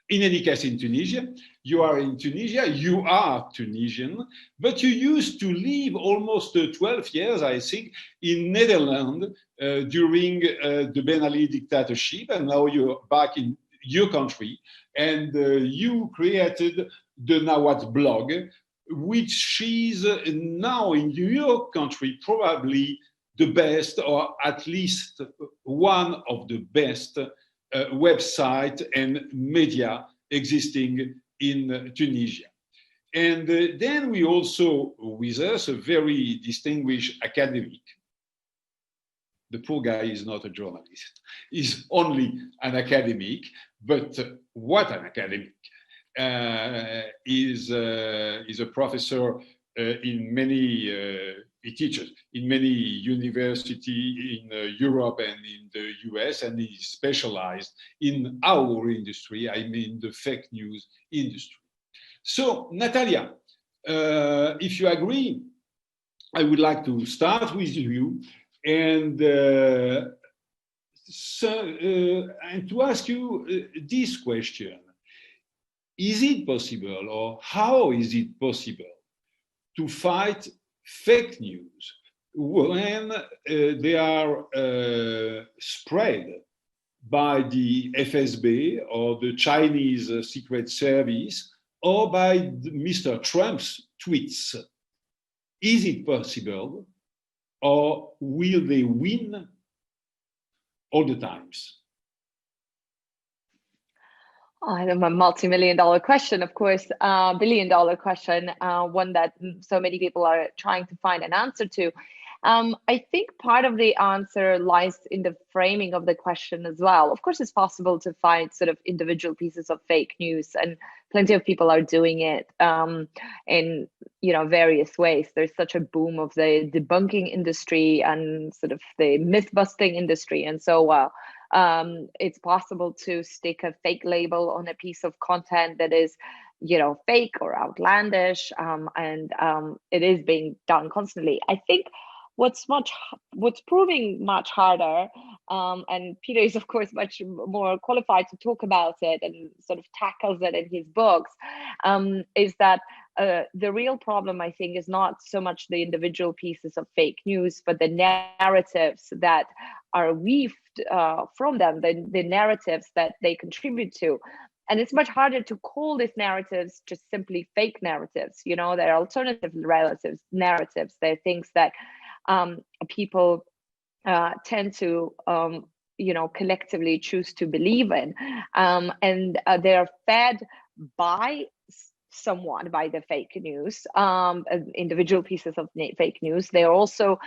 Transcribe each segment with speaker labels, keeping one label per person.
Speaker 1: In any case, in Tunisia, you are in Tunisia, you are Tunisian, but you used to live almost 12 years, I think, in Netherlands during the Ben Ali dictatorship, and now you're back in your country, and you created the Nawat blog, which is now in your country probably the best, or at least one of the best website and media existing in Tunisia. And then we also, with us, a very distinguished academic. The poor guy is not a journalist. He's only an academic, but what an academic. Is a professor in many, he teaches in many universities in Europe and in the US, and he's specialized in our industry, I mean the fake news industry. So, Natalia, if you agree, I would like to start with you and and to ask you this question. Is it possible, or how is it possible, to fight fake news when they are spread by the FSB or the Chinese Secret Service or by Mr. Trump's tweets? Is it possible, or will they win all the times?
Speaker 2: A multi-million-dollar question, of course, billion-dollar question, one that so many people are trying to find an answer to. I think part of the answer lies in the framing of the question as well. Of course, it's possible to find sort of individual pieces of fake news, and plenty of people are doing it in various ways. There's such a boom of the debunking industry and sort of the myth-busting industry, and so it's possible to stick a fake label on a piece of content that is, fake or outlandish, and it is being done constantly. I think what's proving much harder, and Peter is of course much more qualified to talk about it and sort of tackles it in his books, is that the real problem, I think, is not so much the individual pieces of fake news, but the narratives that are weaved from them, the narratives that they contribute to. And it's much harder to call these narratives just simply fake narratives. They're alternative narratives. They're things that people tend to, collectively choose to believe in. And they're fed by someone, by the fake news, individual pieces of fake news. They're also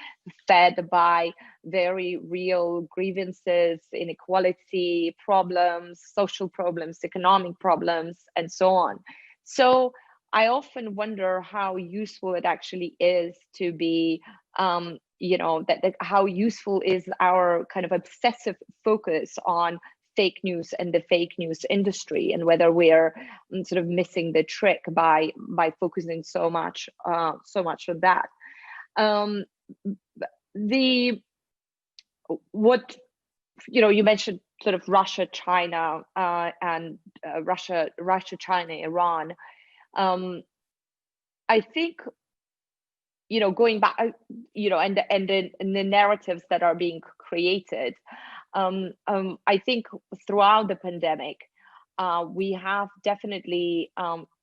Speaker 2: fed by very real grievances, inequality problems, social problems, economic problems, and so on. So I often wonder how useful it actually is to be, how useful is our kind of obsessive focus on fake news and the fake news industry, and whether we're sort of missing the trick by focusing so much on that. You mentioned sort of Russia, China, and Russia, China, Iran. I think, going back, and the narratives that are being created. I think throughout the pandemic, we have definitely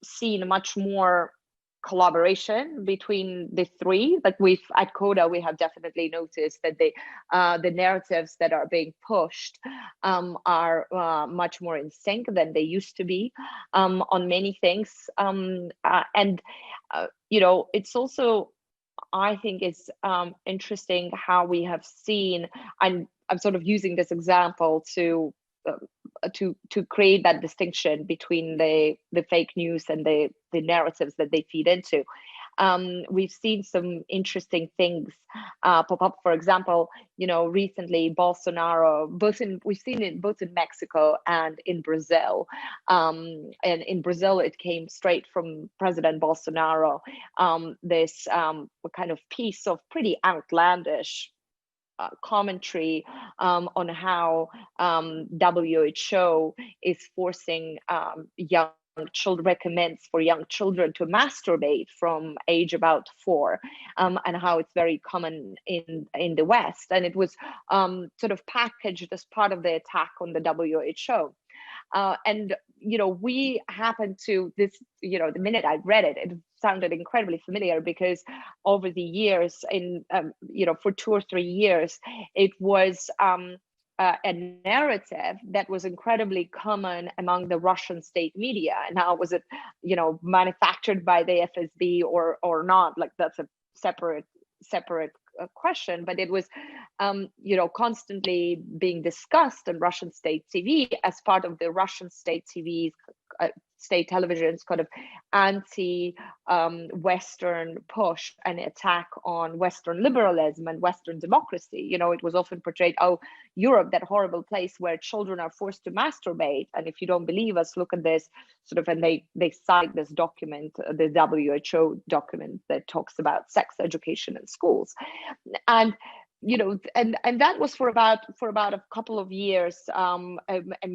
Speaker 2: seen much more collaboration between the three. Like at Coda, we have definitely noticed that the narratives that are being pushed are much more in sync than they used to be on many things. It's also, I think it's interesting how we have seen, and I'm sort of using this example to create that distinction between the fake news and the narratives that they feed into. We've seen some interesting things pop up. For example, recently Bolsonaro, we've seen it both in Mexico and in Brazil. And in Brazil, it came straight from President Bolsonaro, this kind of piece of pretty outlandish commentary on how WHO is forcing young children, recommends for young children to masturbate from age about 4, and how it's very common in the West, and it was sort of packaged as part of the attack on the WHO. And we happened to this, the minute I read it, it sounded incredibly familiar, because over the years, for 2 or 3 years, it was a narrative that was incredibly common among the Russian state media. And now, was it, manufactured by the FSB or not? Like, that's a separate question, but it was, constantly being discussed on Russian state TV as part of the Russian state TV's, state television's kind of anti-Western push and attack on Western liberalism and Western democracy. It was often portrayed, oh, Europe, that horrible place where children are forced to masturbate. And if you don't believe us, look at this sort of, and they cite this document, the WHO document that talks about sex education in schools. And and that was for about a couple of years, and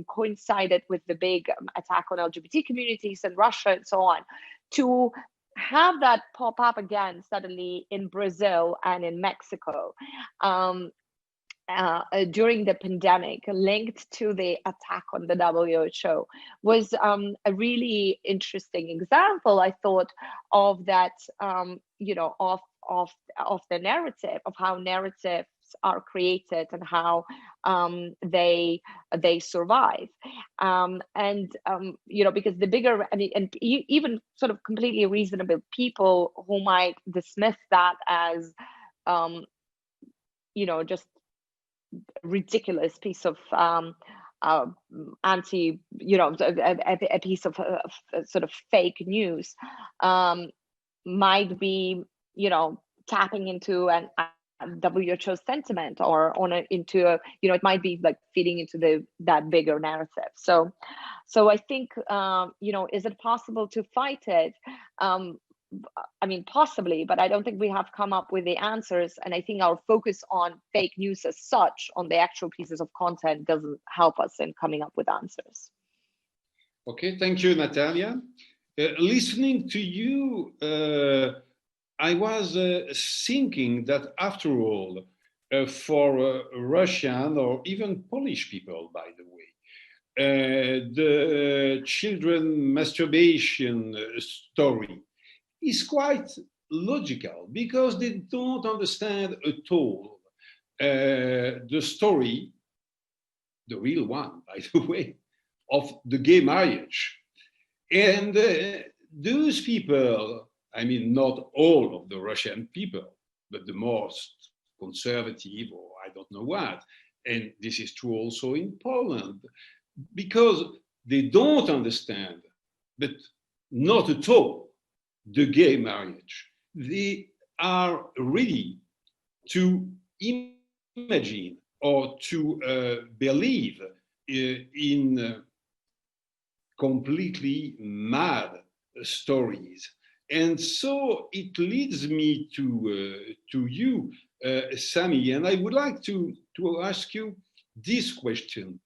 Speaker 2: coincided with the big attack on LGBT communities in Russia and so on. To have that pop up again suddenly in Brazil and in Mexico during the pandemic, linked to the attack on the WHO, was a really interesting example, I thought, of that, of the narrative, of how narratives are created and how they survive, because the bigger, and even sort of completely reasonable people who might dismiss that as just ridiculous piece of a piece of sort of fake news, might be tapping into an WHO sentiment, or into it might be like feeding into that bigger narrative. So I think is it possible to fight it? Possibly, but I don't think we have come up with the answers. And I think our focus on fake news as such, on the actual pieces of content, doesn't help us in coming up with answers.
Speaker 1: Okay, thank you, Natalia. Listening to you, I was thinking that after all, for Russian or even Polish people, by the way, the children masturbation story is quite logical, because they don't understand at all the story, the real one, by the way, of the gay marriage. And those people, not all of the Russian people, but the most conservative, or I don't know what, and this is true also in Poland, because they don't understand, but not at all, the gay marriage. They are ready to imagine or to believe in completely mad stories. And so it leads me to you, Sami, and I would like to ask you this question.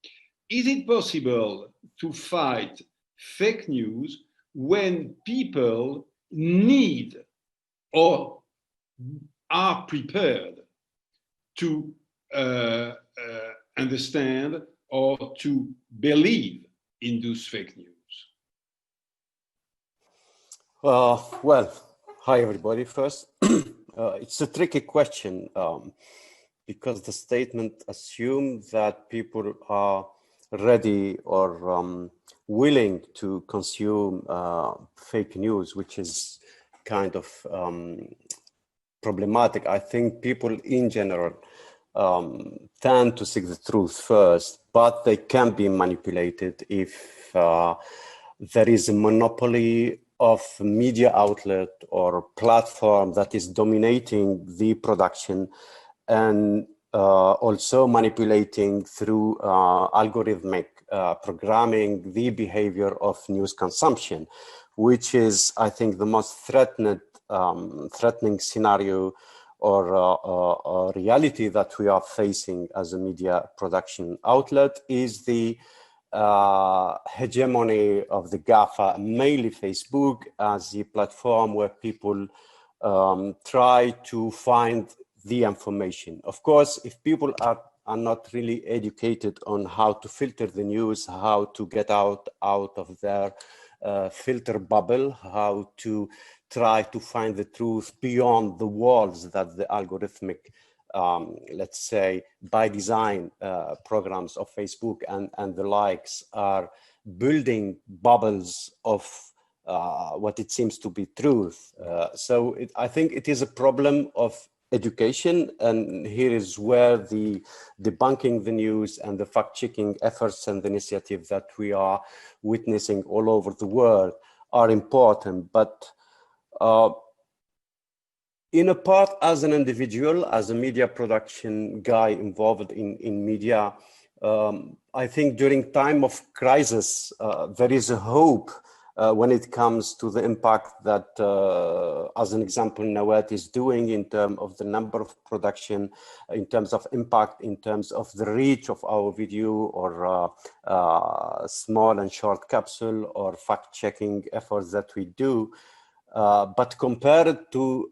Speaker 1: Is it possible to fight fake news when people need or are prepared to understand or to believe in those fake news?
Speaker 3: Well, hi everybody. First, it's a tricky question because the statement assumes that people are ready or willing to consume fake news, which is kind of problematic. I think people in general tend to seek the truth first, but they can be manipulated if there is a monopoly of media outlet or platform that is dominating the production and also manipulating through algorithmic programming the behavior of news consumption, which is, I think, the most threatening scenario or reality that we are facing as a media production outlet is the hegemony of the GAFA, mainly Facebook, as the platform where people try to find the information. Of course, if people are not really educated on how to filter the news, how to get out of their filter bubble, how to try to find the truth beyond the walls that the algorithmic, let's say, by design programs of Facebook and the likes are building bubbles of what it seems to be truth. So I think it is a problem of education, and here is where the debunking the news and the fact-checking efforts and the initiative that we are witnessing all over the world are important. But in a part, as an individual, as a media production guy involved in media, I think during time of crisis, there is a hope when it comes to the impact that, as an example, Nawat is doing in terms of the number of production, in terms of impact, in terms of the reach of our video, or small and short capsule, or fact-checking efforts that we do. But compared to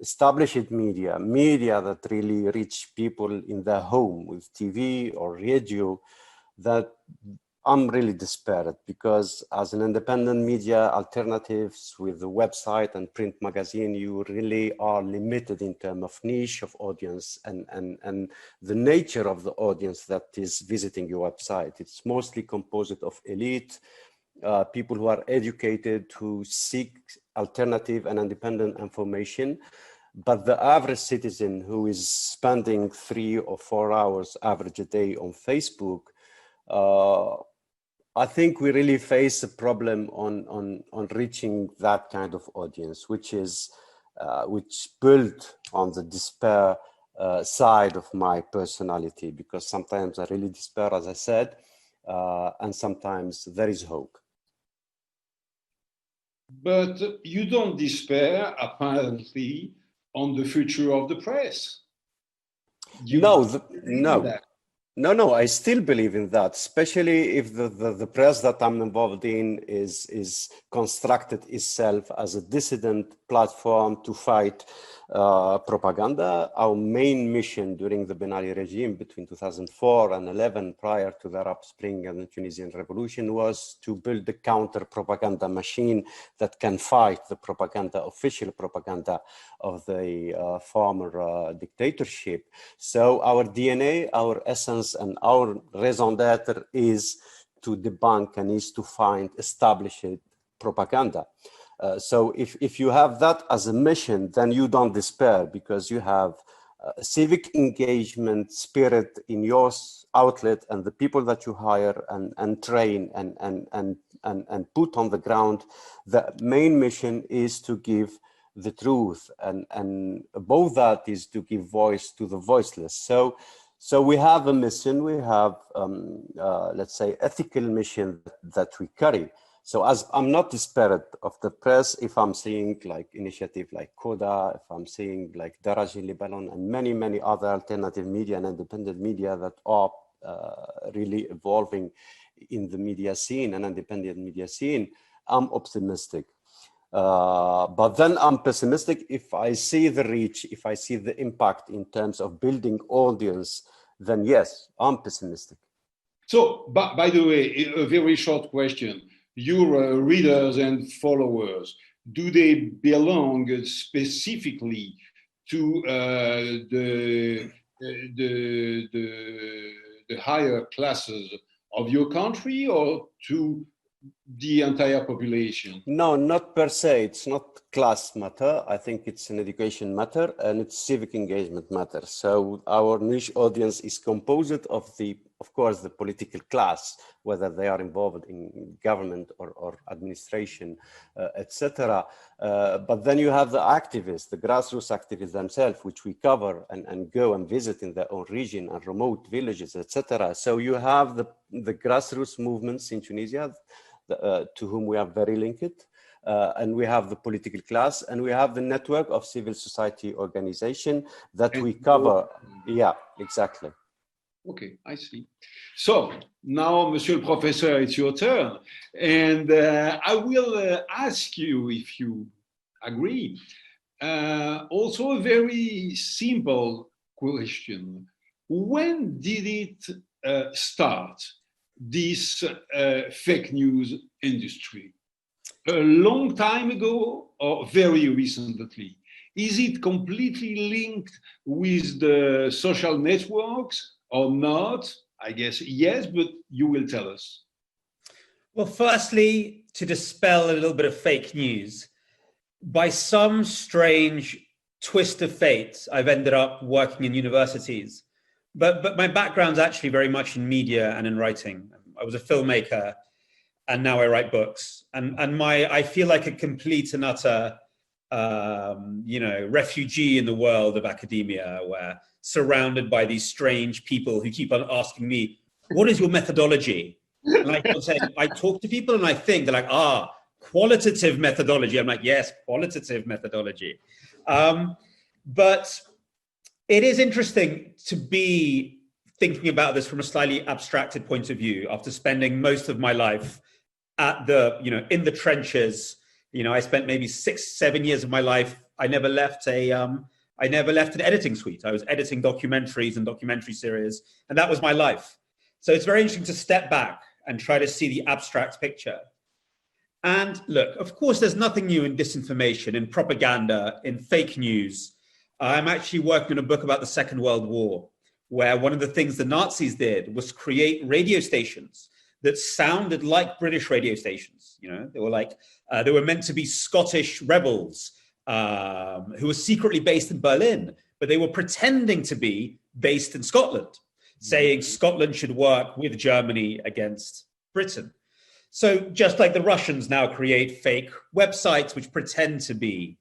Speaker 3: established media that really reach people in their home with TV or radio, that I'm really despaired, because as an independent media alternatives with the website and print magazine, you really are limited in terms of niche of audience and the nature of the audience that is visiting your website. It's mostly composed of elite, people who are educated, who seek alternative and independent information. But the average citizen who is spending 3 or 4 hours average a day on Facebook, I think we really face a problem on reaching that kind of audience, which is which built on the despair side of my personality, because sometimes I really despair, as I said, and sometimes there is hope.
Speaker 1: But you don't despair, apparently, on the future of the press.
Speaker 3: No, I still believe in that, especially if the press that I'm involved in is constructed itself as a dissident platform to fight propaganda. Our main mission during the Ben Ali regime between 2004 and 11, prior to the Arab Spring and the Tunisian Revolution, was to build a counter-propaganda machine that can fight the propaganda, official propaganda of the former dictatorship. So our DNA, our essence, and our raison d'etre is to debunk and is to find established propaganda. So if you have that as a mission, then you don't despair, because you have civic engagement spirit in your outlet, and the people that you hire and train and put on the ground. The main mission is to give the truth, and above that is to give voice to the voiceless. So we have a mission, we have, let's say, ethical mission that we carry. So as I'm not despaired of the press, if I'm seeing like initiative like Coda, if I'm seeing like Daraj in Lebanon, and many other alternative media and independent media that are really evolving in the media scene and independent media scene, I'm optimistic. But then I'm pessimistic if I see the reach, if I see the impact in terms of building audience, then yes, I'm pessimistic.
Speaker 1: So, by the way, a very short question. Your readers and followers, do they belong specifically to the higher classes of your country, or to the entire population?
Speaker 3: No, not per se. It's not class matter. I think it's an education matter, and it's civic engagement matter. So our niche audience is composed of course, the political class, whether they are involved in government or administration, etc. But then you have the activists, the grassroots activists themselves, which we cover and go and visit in their own region and remote villages, etc. So you have the grassroots movements in Tunisia, to whom we are very linked. and we have the political class, and we have the network of civil society organization that we cover. Yeah, exactly.
Speaker 1: Okay, I see. So now, Monsieur le Professeur, it's your turn. And I will ask you, if you agree, also a very simple question. When did it start, this fake news industry? A long time ago or very recently? Is it completely linked with the social networks or not? I guess yes, but you will tell us.
Speaker 4: Well, firstly, to dispel a little bit of fake news, by some strange twist of fate, I've ended up working in universities. But my background's actually very much in media and in writing. I was a filmmaker, and now I write books. And I feel like a complete and utter refugee in the world of academia, where surrounded by these strange people who keep on asking me, what is your methodology? And I talk to people and I think, they're like, qualitative methodology. I'm like, yes, qualitative methodology. But it is interesting to be thinking about this from a slightly abstracted point of view after spending most of my life at in the trenches. I spent maybe 6-7 years of my life. I never left an editing suite. I was editing documentaries and documentary series, and that was my life. So it's very interesting to step back and try to see the abstract picture. And look, of course, there's nothing new in disinformation, in propaganda, in fake news. I'm actually working on a book about the Second World War, where one of the things the Nazis did was create radio stations that sounded like British radio stations. They were meant to be Scottish rebels who were secretly based in Berlin, but they were pretending to be based in Scotland, saying Scotland should work with Germany against Britain. So just like the Russians now create fake websites which pretend to be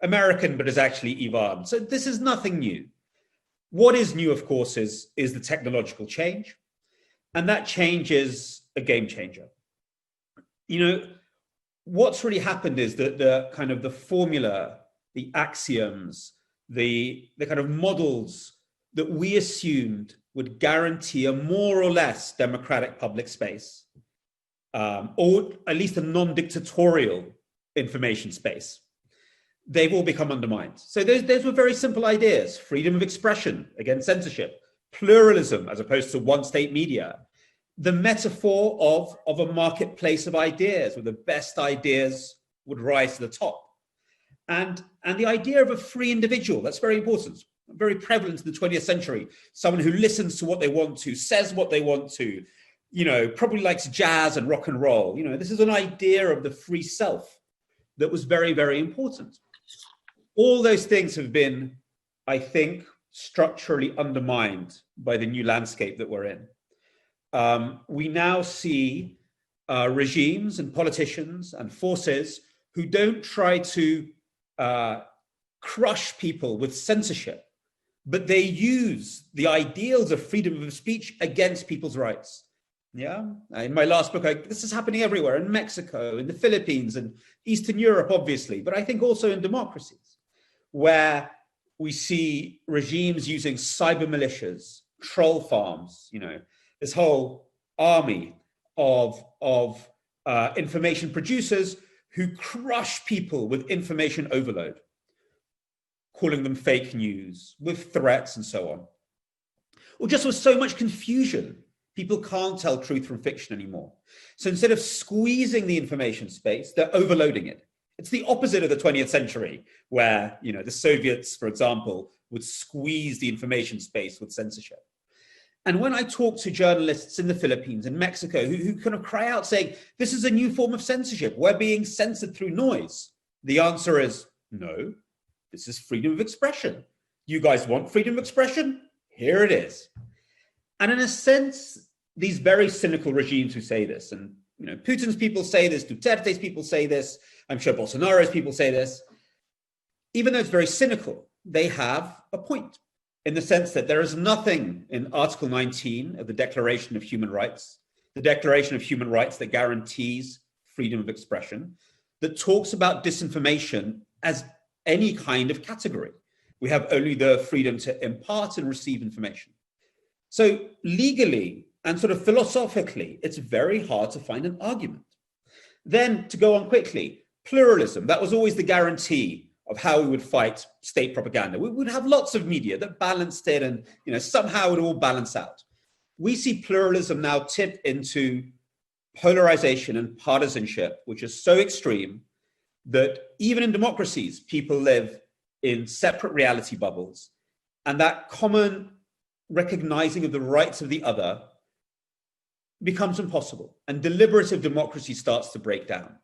Speaker 4: American, but is actually Iran. So this is nothing new. What is new, of course, is the technological change. And that change is a game changer. What's really happened is that the formula, the axioms, the kind of models that we assumed would guarantee a more or less democratic public space, or at least a non-dictatorial information space, they've all become undermined. So those were very simple ideas: freedom of expression against censorship, pluralism as opposed to one-state media, the metaphor of a marketplace of ideas where the best ideas would rise to the top. And the idea of a free individual, that's very important, very prevalent in the 20th century. Someone who listens to what they want to, says what they want to, probably likes jazz and rock and roll. This is an idea of the free self that was very, very important. All those things have been, I think, structurally undermined by the new landscape that we're in. We now see regimes and politicians and forces who don't try to crush people with censorship, but they use the ideals of freedom of speech against people's rights. Yeah, in my last book, this is happening everywhere, in Mexico, in the Philippines, and Eastern Europe, obviously, but I think also in democracies, where we see regimes using cyber militias, troll farms, this whole army of information producers who crush people with information overload, calling them fake news, with threats and so on. Or just with so much confusion, people can't tell truth from fiction anymore. So instead of squeezing the information space, they're overloading it. It's the opposite of the 20th century, where the Soviets, for example, would squeeze the information space with censorship. And when I talk to journalists in the Philippines and Mexico who kind of cry out saying, this is a new form of censorship, we're being censored through noise, the answer is, no, this is freedom of expression. You guys want freedom of expression? Here it is. And in a sense, these very cynical regimes who say this, and Putin's people say this, Duterte's people say this, I'm sure Bolsonaro's people say this, even though it's very cynical, they have a point, in the sense that there is nothing in Article 19 of the Declaration of Human Rights, the Declaration of Human Rights that guarantees freedom of expression, that talks about disinformation as any kind of category. We have only the freedom to impart and receive information. So legally and sort of philosophically, it's very hard to find an argument. Then, to go on quickly, pluralism, that was always the guarantee of how we would fight state propaganda. We would have lots of media that balanced it, and somehow it all balance out. We see pluralism now tip into polarization and partisanship, which is so extreme that even in democracies, people live in separate reality bubbles, and that common recognizing of the rights of the other becomes impossible, and deliberative democracy starts to break down.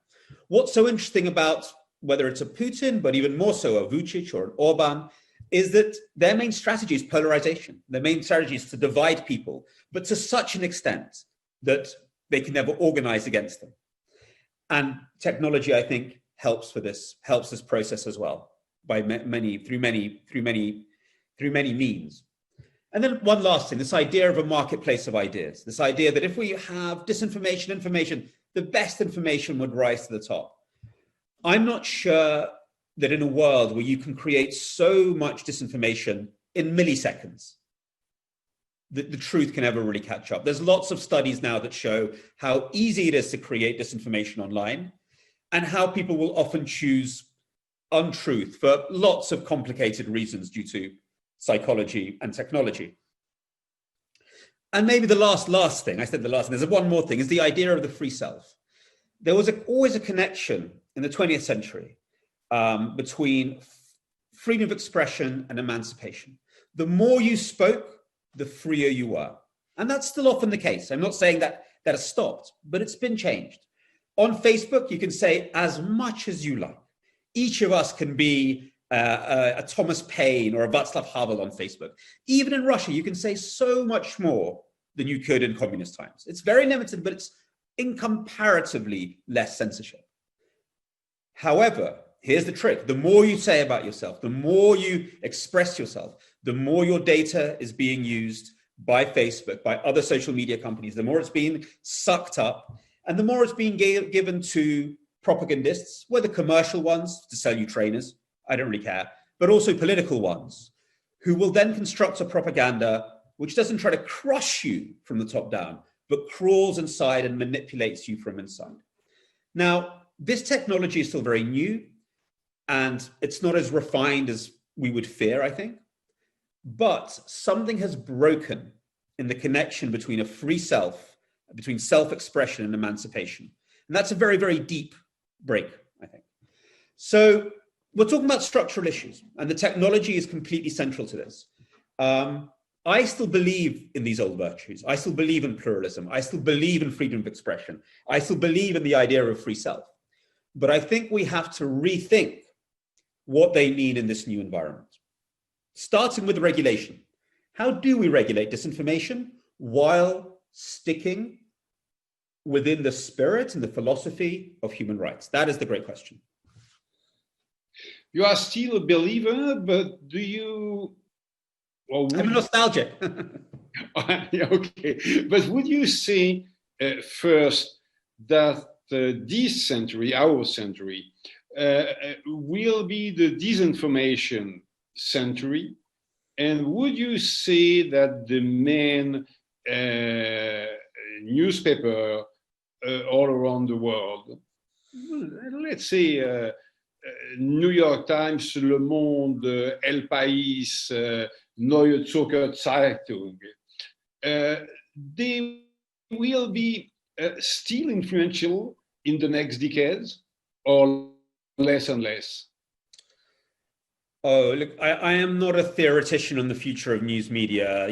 Speaker 4: What's so interesting about whether it's a Putin, but even more so a Vucic or an Orban, is that their main strategy is polarization. Their main strategy is to divide people, but to such an extent that they can never organize against them. And technology, I think, helps this process as well, through many means. And then one last thing, this idea of a marketplace of ideas, this idea that if we have disinformation, information, the best information would rise to the top. I'm not sure that in a world where you can create so much disinformation in milliseconds, that the truth can ever really catch up. There's lots of studies now that show how easy it is to create disinformation online and how people will often choose untruth for lots of complicated reasons due to psychology and technology. And maybe the last thing, I said the last, and there's one more thing, is the idea of the free self. There was always a connection in the 20th century between freedom of expression and emancipation. The more you spoke, the freer you were. And that's still often the case. I'm not saying that has stopped, but it's been changed. On Facebook, you can say as much as you like. Each of us can be a Thomas Paine or a Václav Havel on Facebook. Even in Russia, you can say so much more than you could in communist times. It's very limited, but it's incomparatively less censorship. However, here's the trick. The more you say about yourself, the more you express yourself, the more your data is being used by Facebook, by other social media companies, the more it's being sucked up, and the more it's being given to propagandists, whether commercial ones to sell you trainers, I don't really care, but also political ones, who will then construct a propaganda which doesn't try to crush you from the top down, but crawls inside and manipulates you from inside. Now, this technology is still very new, and it's not as refined as we would fear, I think, but something has broken in the connection between a free self, between self-expression and emancipation. And that's a very, very deep break, I think. So we're talking about structural issues, and the technology is completely central to this. I still believe in these old virtues. I still believe in pluralism. I still believe in freedom of expression. I still believe in the idea of free self. But I think we have to rethink what they mean in this new environment, starting with regulation. How do we regulate disinformation while sticking within the spirit and the philosophy of human rights? That is the great question.
Speaker 1: You are still a believer, but do you...
Speaker 4: I'm nostalgic.
Speaker 1: Okay, but would you say first that this century, our century, will be the disinformation century? And would you say that the main newspaper all around the world, let's say New York Times, Le Monde, El País, Neue Zürcher Zeitung, they will be still influential in the next decades, or less and less?
Speaker 4: Oh, look, I am not a theoretician on the future of news media.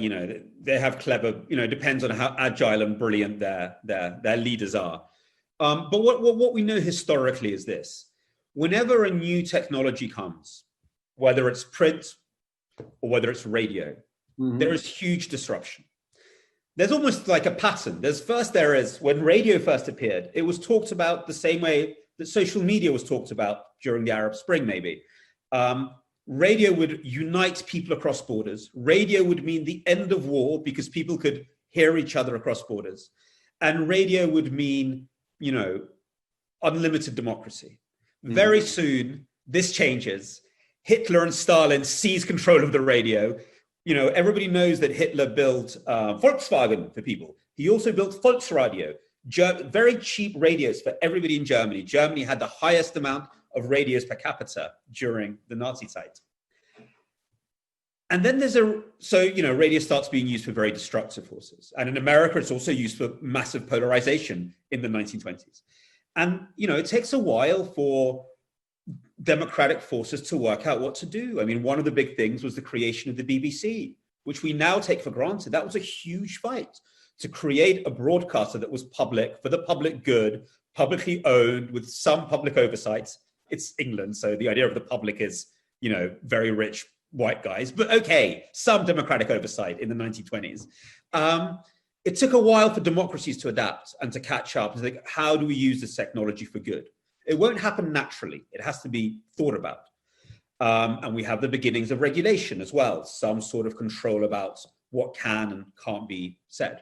Speaker 4: They have clever, depends on how agile and brilliant their leaders are. But what we know historically is this. Whenever a new technology comes, whether it's print or whether it's radio, there is huge disruption. There's almost like a pattern. When radio first appeared, it was talked about the same way that social media was talked about during the Arab Spring, maybe. Radio would unite people across borders. Radio would mean the end of war because people could hear each other across borders. And radio would mean, unlimited democracy. Very soon, this changes. Hitler and Stalin seize control of the radio. You know, everybody knows that Hitler built Volkswagen for people. He also built Volksradio, very cheap radios for everybody in Germany. Germany had the highest amount of radios per capita during the Nazi time. And then radio starts being used for very destructive forces. And in America, it's also used for massive polarization in the 1920s. And, you know, it takes a while for democratic forces to work out what to do. I mean, one of the big things was the creation of the BBC, which we now take for granted. That was a huge fight to create a broadcaster that was public, for the public good, publicly owned, with some public oversight. It's England, so the idea of the public is, you know, very rich white guys, but okay, some democratic oversight in the 1920s. It took a while for democracies to adapt and to catch up. It's like, how do we use this technology for good? It won't happen naturally. It has to be thought about. And we have the beginnings of regulation as well, some sort of control about what can and can't be said.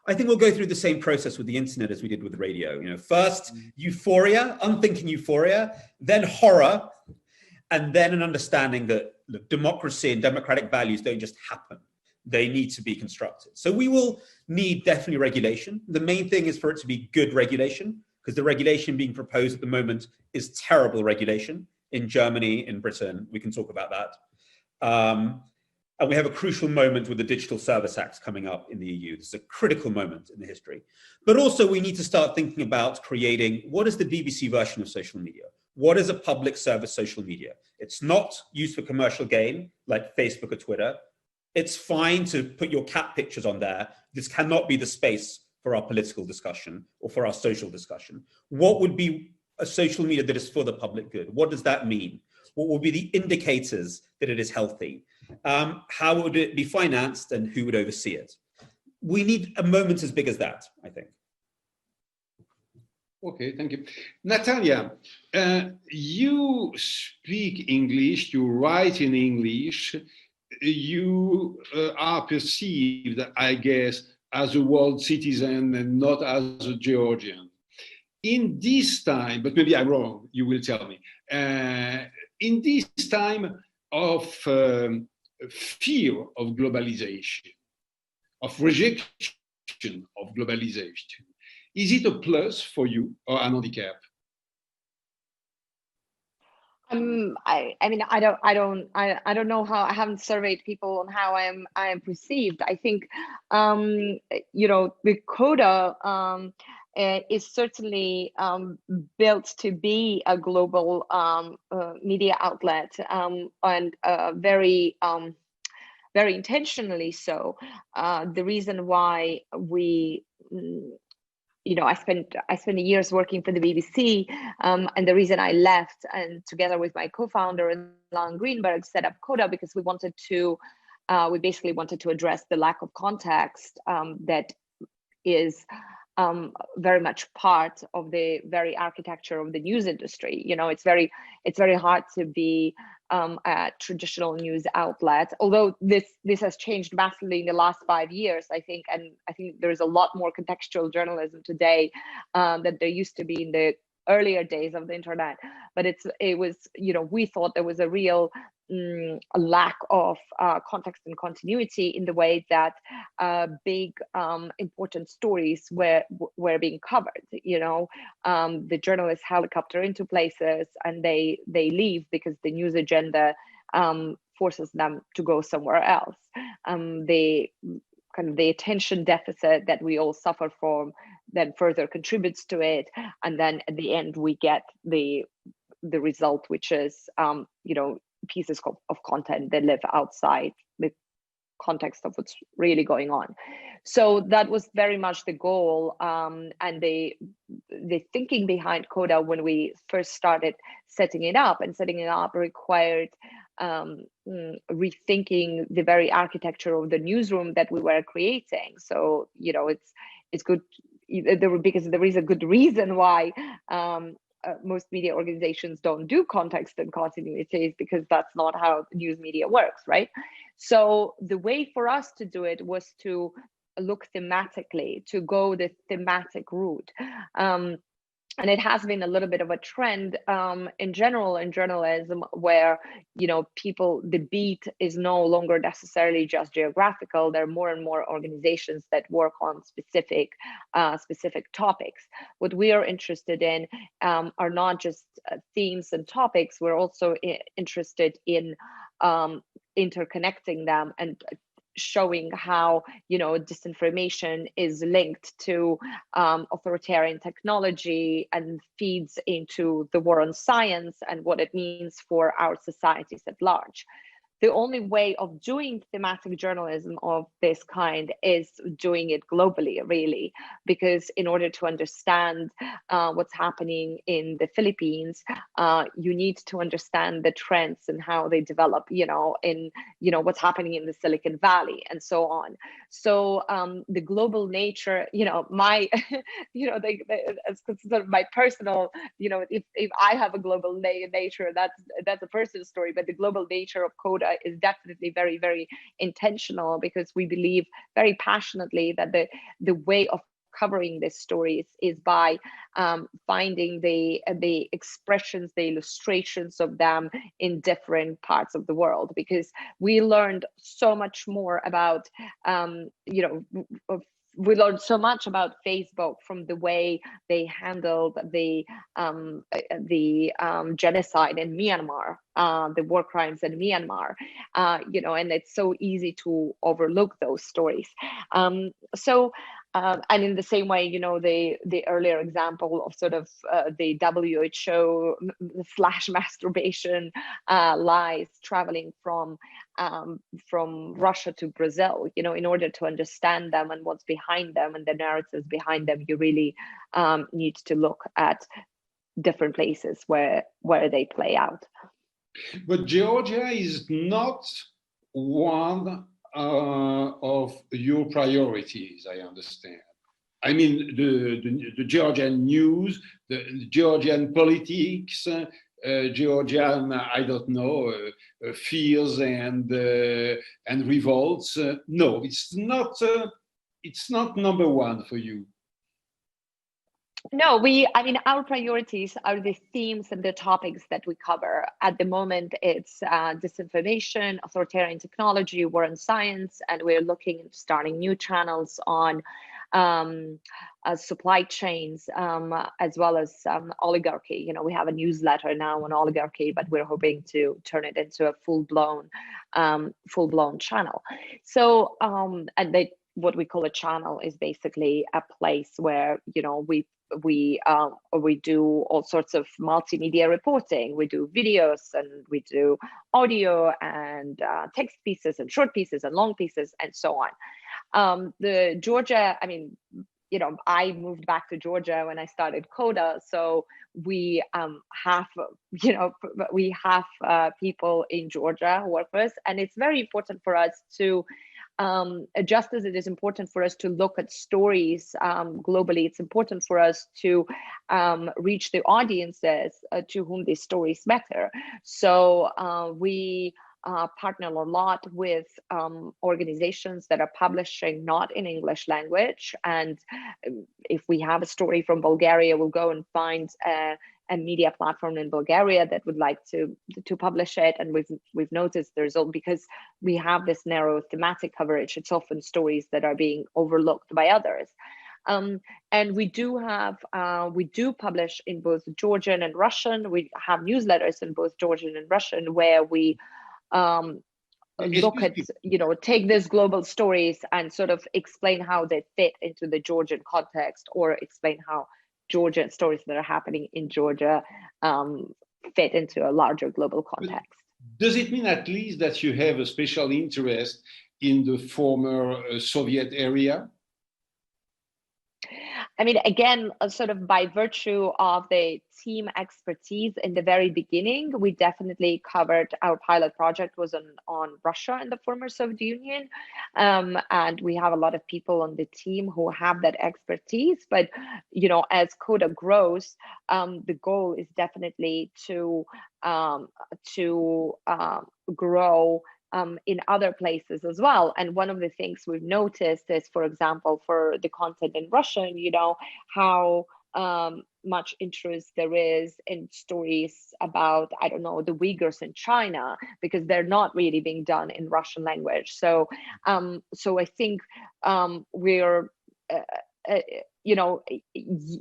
Speaker 4: I think we'll go through the same process with the internet as we did with the radio. You know, first euphoria, unthinking euphoria, then horror, and then an understanding that look, democracy and democratic values don't just happen. They need to be constructed. So we will need definitely regulation. The main thing is for it to be good regulation, because the regulation being proposed at the moment is terrible regulation in Germany, in Britain. We can talk about that. And we have a crucial moment with the Digital Service Act coming up in the EU. This is a critical moment in the history. But also we need to start thinking about creating, what is the BBC version of social media? What is a public service social media? It's not used for commercial gain like Facebook or Twitter. It's fine to put your cat pictures on there. This cannot be the space for our political discussion or for our social discussion. What would be a social media that is for the public good? What does that mean? What will be the indicators that it is healthy? How would it be financed and who would oversee it? We need a moment as big as that, I think.
Speaker 1: Okay, thank you. Natalia, you speak English, you write in English, you are perceived, I guess, as a world citizen and not as a Georgian. In this time, but maybe I'm wrong, you will tell me, in this time of fear of globalization, of rejection of globalization, is it a plus for you or an handicap?
Speaker 2: I mean, I don't know how. I haven't surveyed people on how I am perceived. I think, you know, the Coda is certainly built to be a global media outlet, and very very intentionally so. The reason why we you know, I spent years working for the BBC, and the reason I left, and together with my co-founder Malign Greenberg, set up Coda, because we basically wanted to address the lack of context that is very much part of the very architecture of the news industry. You know, it's very hard to be a traditional news outlet, although this has changed massively in the last 5 years, I think, and I think there's a lot more contextual journalism today than there used to be in the earlier days of the internet. But it was, you know, we thought there was a real a lack of context and continuity in the way that big important stories were being covered. You know, the journalists helicopter into places and they leave because the news agenda forces them to go somewhere else. The kind of the attention deficit that we all suffer from then further contributes to it, and then at the end we get the result, which is you know, pieces of content that live outside the context of what's really going on. So that was very much the goal, and the thinking behind Coda when we first started setting it up required rethinking the very architecture of the newsroom that we were creating. So, you know, it's good because there is a good reason why most media organizations don't do context and continuity, because that's not how news media works, right? So the way for us to do it was to look thematically, to go the thematic route. and it has been a little bit of a trend in general in journalism, where the beat is no longer necessarily just geographical. There are more and more organizations that work on specific topics. What we are interested in are not just themes and topics. We're also interested in interconnecting them and showing how disinformation is linked to authoritarian technology and feeds into the war on science and what it means for our societies at large. The only way of doing thematic journalism of this kind is doing it globally, really, because in order to understand what's happening in the Philippines, you need to understand the trends and how they develop, in what's happening in the Silicon Valley and so on. So the global nature, my, as sort of my personal, if I have a global nature, that's a personal story, but the global nature of Coda is definitely very, very intentional, because we believe very passionately that the way of covering these stories is by finding the expressions, the illustrations of them in different parts of the world, because we learned so much more about we learned so much about Facebook from the way they handled the genocide in Myanmar, the war crimes in Myanmar, and it's so easy to overlook those stories. And in the same way, the earlier example of sort of the WHO / masturbation lies traveling from Russia to Brazil, in order to understand them and what's behind them and the narratives behind them, you really need to look at different places where they play out.
Speaker 1: But Georgia is not one of your priorities, I understand. I mean, the Georgian news, the Georgian politics, Georgian, I don't know, fears and revolts. No, it's not number one for you.
Speaker 2: No, our priorities are the themes and the topics that we cover. At the moment, it's disinformation, authoritarian technology, war on science, and we're looking at starting new channels on supply chains, as well as oligarchy. We have a newsletter now on oligarchy, but we're hoping to turn it into a full-blown channel. So, what we call a channel is basically a place where we do all sorts of multimedia reporting. We do videos and we do audio and text pieces and short pieces and long pieces and so on. The Georgia, I moved back to Georgia when I started Coda, so we have people in Georgia who work for us, and it's very important for us to, just as it is important for us to look at stories globally, it's important for us to reach the audiences to whom these stories matter. So we partner a lot with organizations that are publishing not in English language, and if we have a story from Bulgaria, we'll go and find a media platform in Bulgaria that would like to publish it. And we've noticed there's all, because we have this narrow thematic coverage, it's often stories that are being overlooked by others. And we do publish in both Georgian and Russian. We have newsletters in both Georgian and Russian where we look at, take these global stories and sort of explain how they fit into the Georgian context, or explain how Georgian stories that are happening in Georgia fit into a larger global context.
Speaker 1: Does it mean at least that you have a special interest in the former Soviet area?
Speaker 2: Again, sort of by virtue of the team expertise in the very beginning, we definitely covered, our pilot project was on Russia and the former Soviet Union. And we have a lot of people on the team who have that expertise. But, as Coda grows, the goal is definitely to grow in other places as well. And one of the things we've noticed is, for example, for the content in Russian, how much interest there is in stories about, I don't know, the Uyghurs in China, because they're not really being done in Russian language. So so I think we're you know,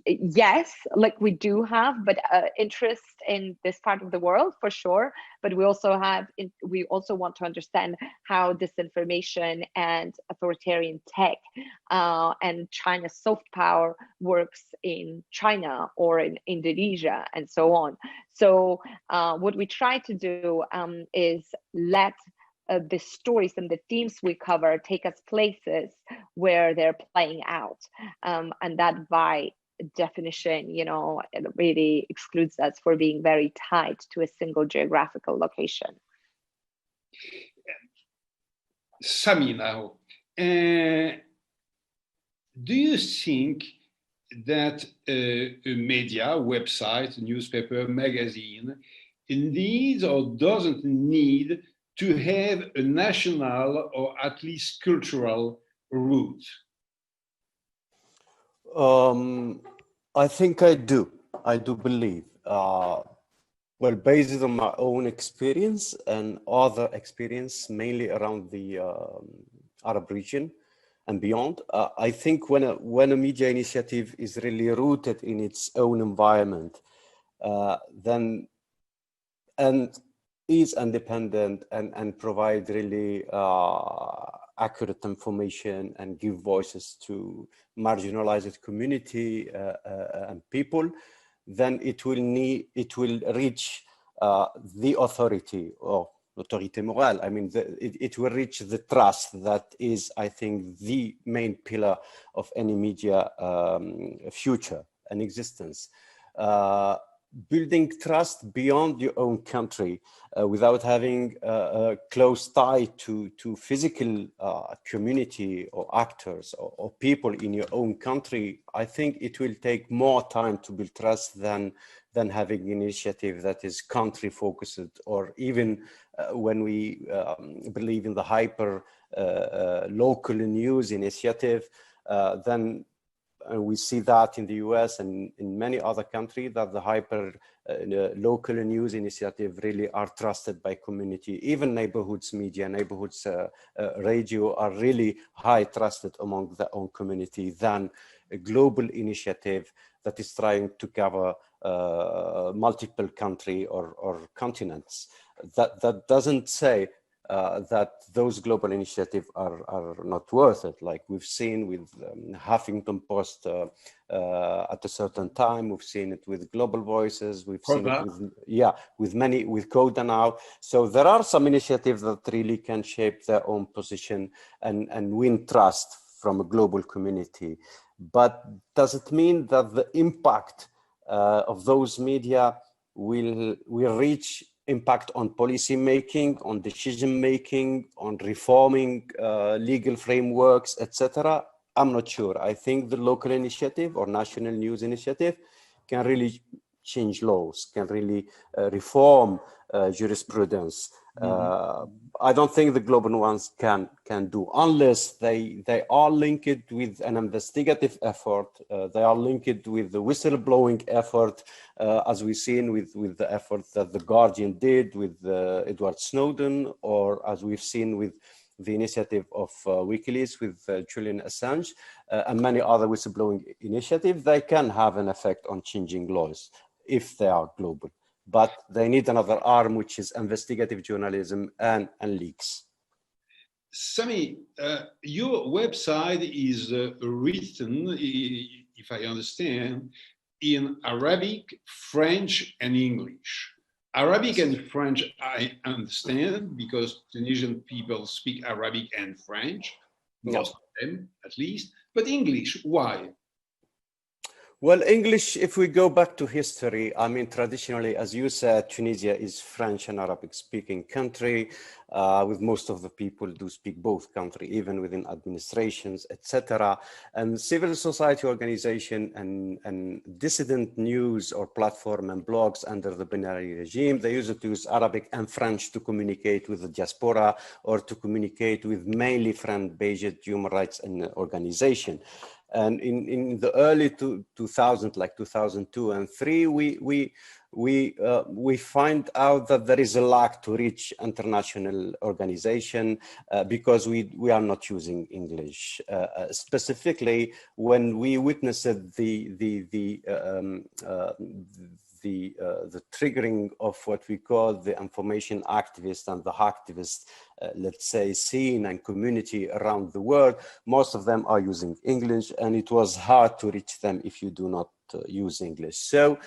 Speaker 2: yes, like we do have, but interest in this part of the world for sure. But we also have, we also want to understand how disinformation and authoritarian tech and China's soft power works in China or in Indonesia and so on. So what we try to do is let the stories and the themes we cover take us places where they're playing out, and that by definition, you know, it really excludes us for being very tied to a single geographical location.
Speaker 1: Sami, now, do you think that a media, website, newspaper, magazine needs or doesn't need to have a national or at least cultural root?
Speaker 3: I think I do believe. Well, based on my own experience and other experience, mainly around the Arab region and beyond, I think when a media initiative is really rooted in its own environment, then and is independent and provide really accurate information and give voices to marginalized community and people, then it will reach the authority, or autorité morale. I mean, it will reach the trust that is, I think, the main pillar of any media future and existence. Building trust beyond your own country without having a close tie to physical community or actors or people in your own country, I think it will take more time to build trust than having an initiative that is country focused, or even when we believe in the hyper local news initiative, then we see that in the US and in many other countries, that the hyper local news initiative really are trusted by community. Even neighborhoods media, neighborhoods radio are really high trusted among their own community than a global initiative that is trying to cover multiple country or continents. That doesn't say that those global initiatives are not worth it. Like we've seen with Huffington Post at a certain time, we've seen it with Global Voices, we've seen it with Coda now. So there are some initiatives that really can shape their own position and win trust from a global community. But does it mean that the impact of those media will reach impact on policy making, on decision making, on reforming legal frameworks, etc.? I'm not sure. I think the local initiative or national news initiative can really change laws, can really reform jurisprudence. I don't think the global ones can do, unless they are linked with an investigative effort. They are linked with the whistleblowing effort, as we've seen with the effort that The Guardian did with Edward Snowden, or as we've seen with the initiative of WikiLeaks with Julian Assange, and many other whistleblowing initiatives. They can have an effect on changing laws if they are global. But they need another arm, which is investigative journalism and leaks.
Speaker 1: Sami, your website is written, if I understand, in Arabic, French, and English. Arabic and French, I understand, because Tunisian people speak Arabic and French, most of them at least, but English, why?
Speaker 3: Well, English, if we go back to history, I mean, traditionally, as you said, Tunisia is French and Arabic speaking country, with most of the people do speak both country, even within administrations, etc. And civil society organization and dissident news or platform and blogs under the Ben Ali regime, they used to use Arabic and French to communicate with the diaspora or to communicate with mainly French-based human rights and organization. And in the early 2000, like 2002 and 3, we find out that there is a lack to reach international organization because we are not using English. Specifically, when we witnessed the triggering of what we call the information activist and the hacktivist, let's say, scene and community around the world, most of them are using English, and it was hard to reach them if you do not use English. So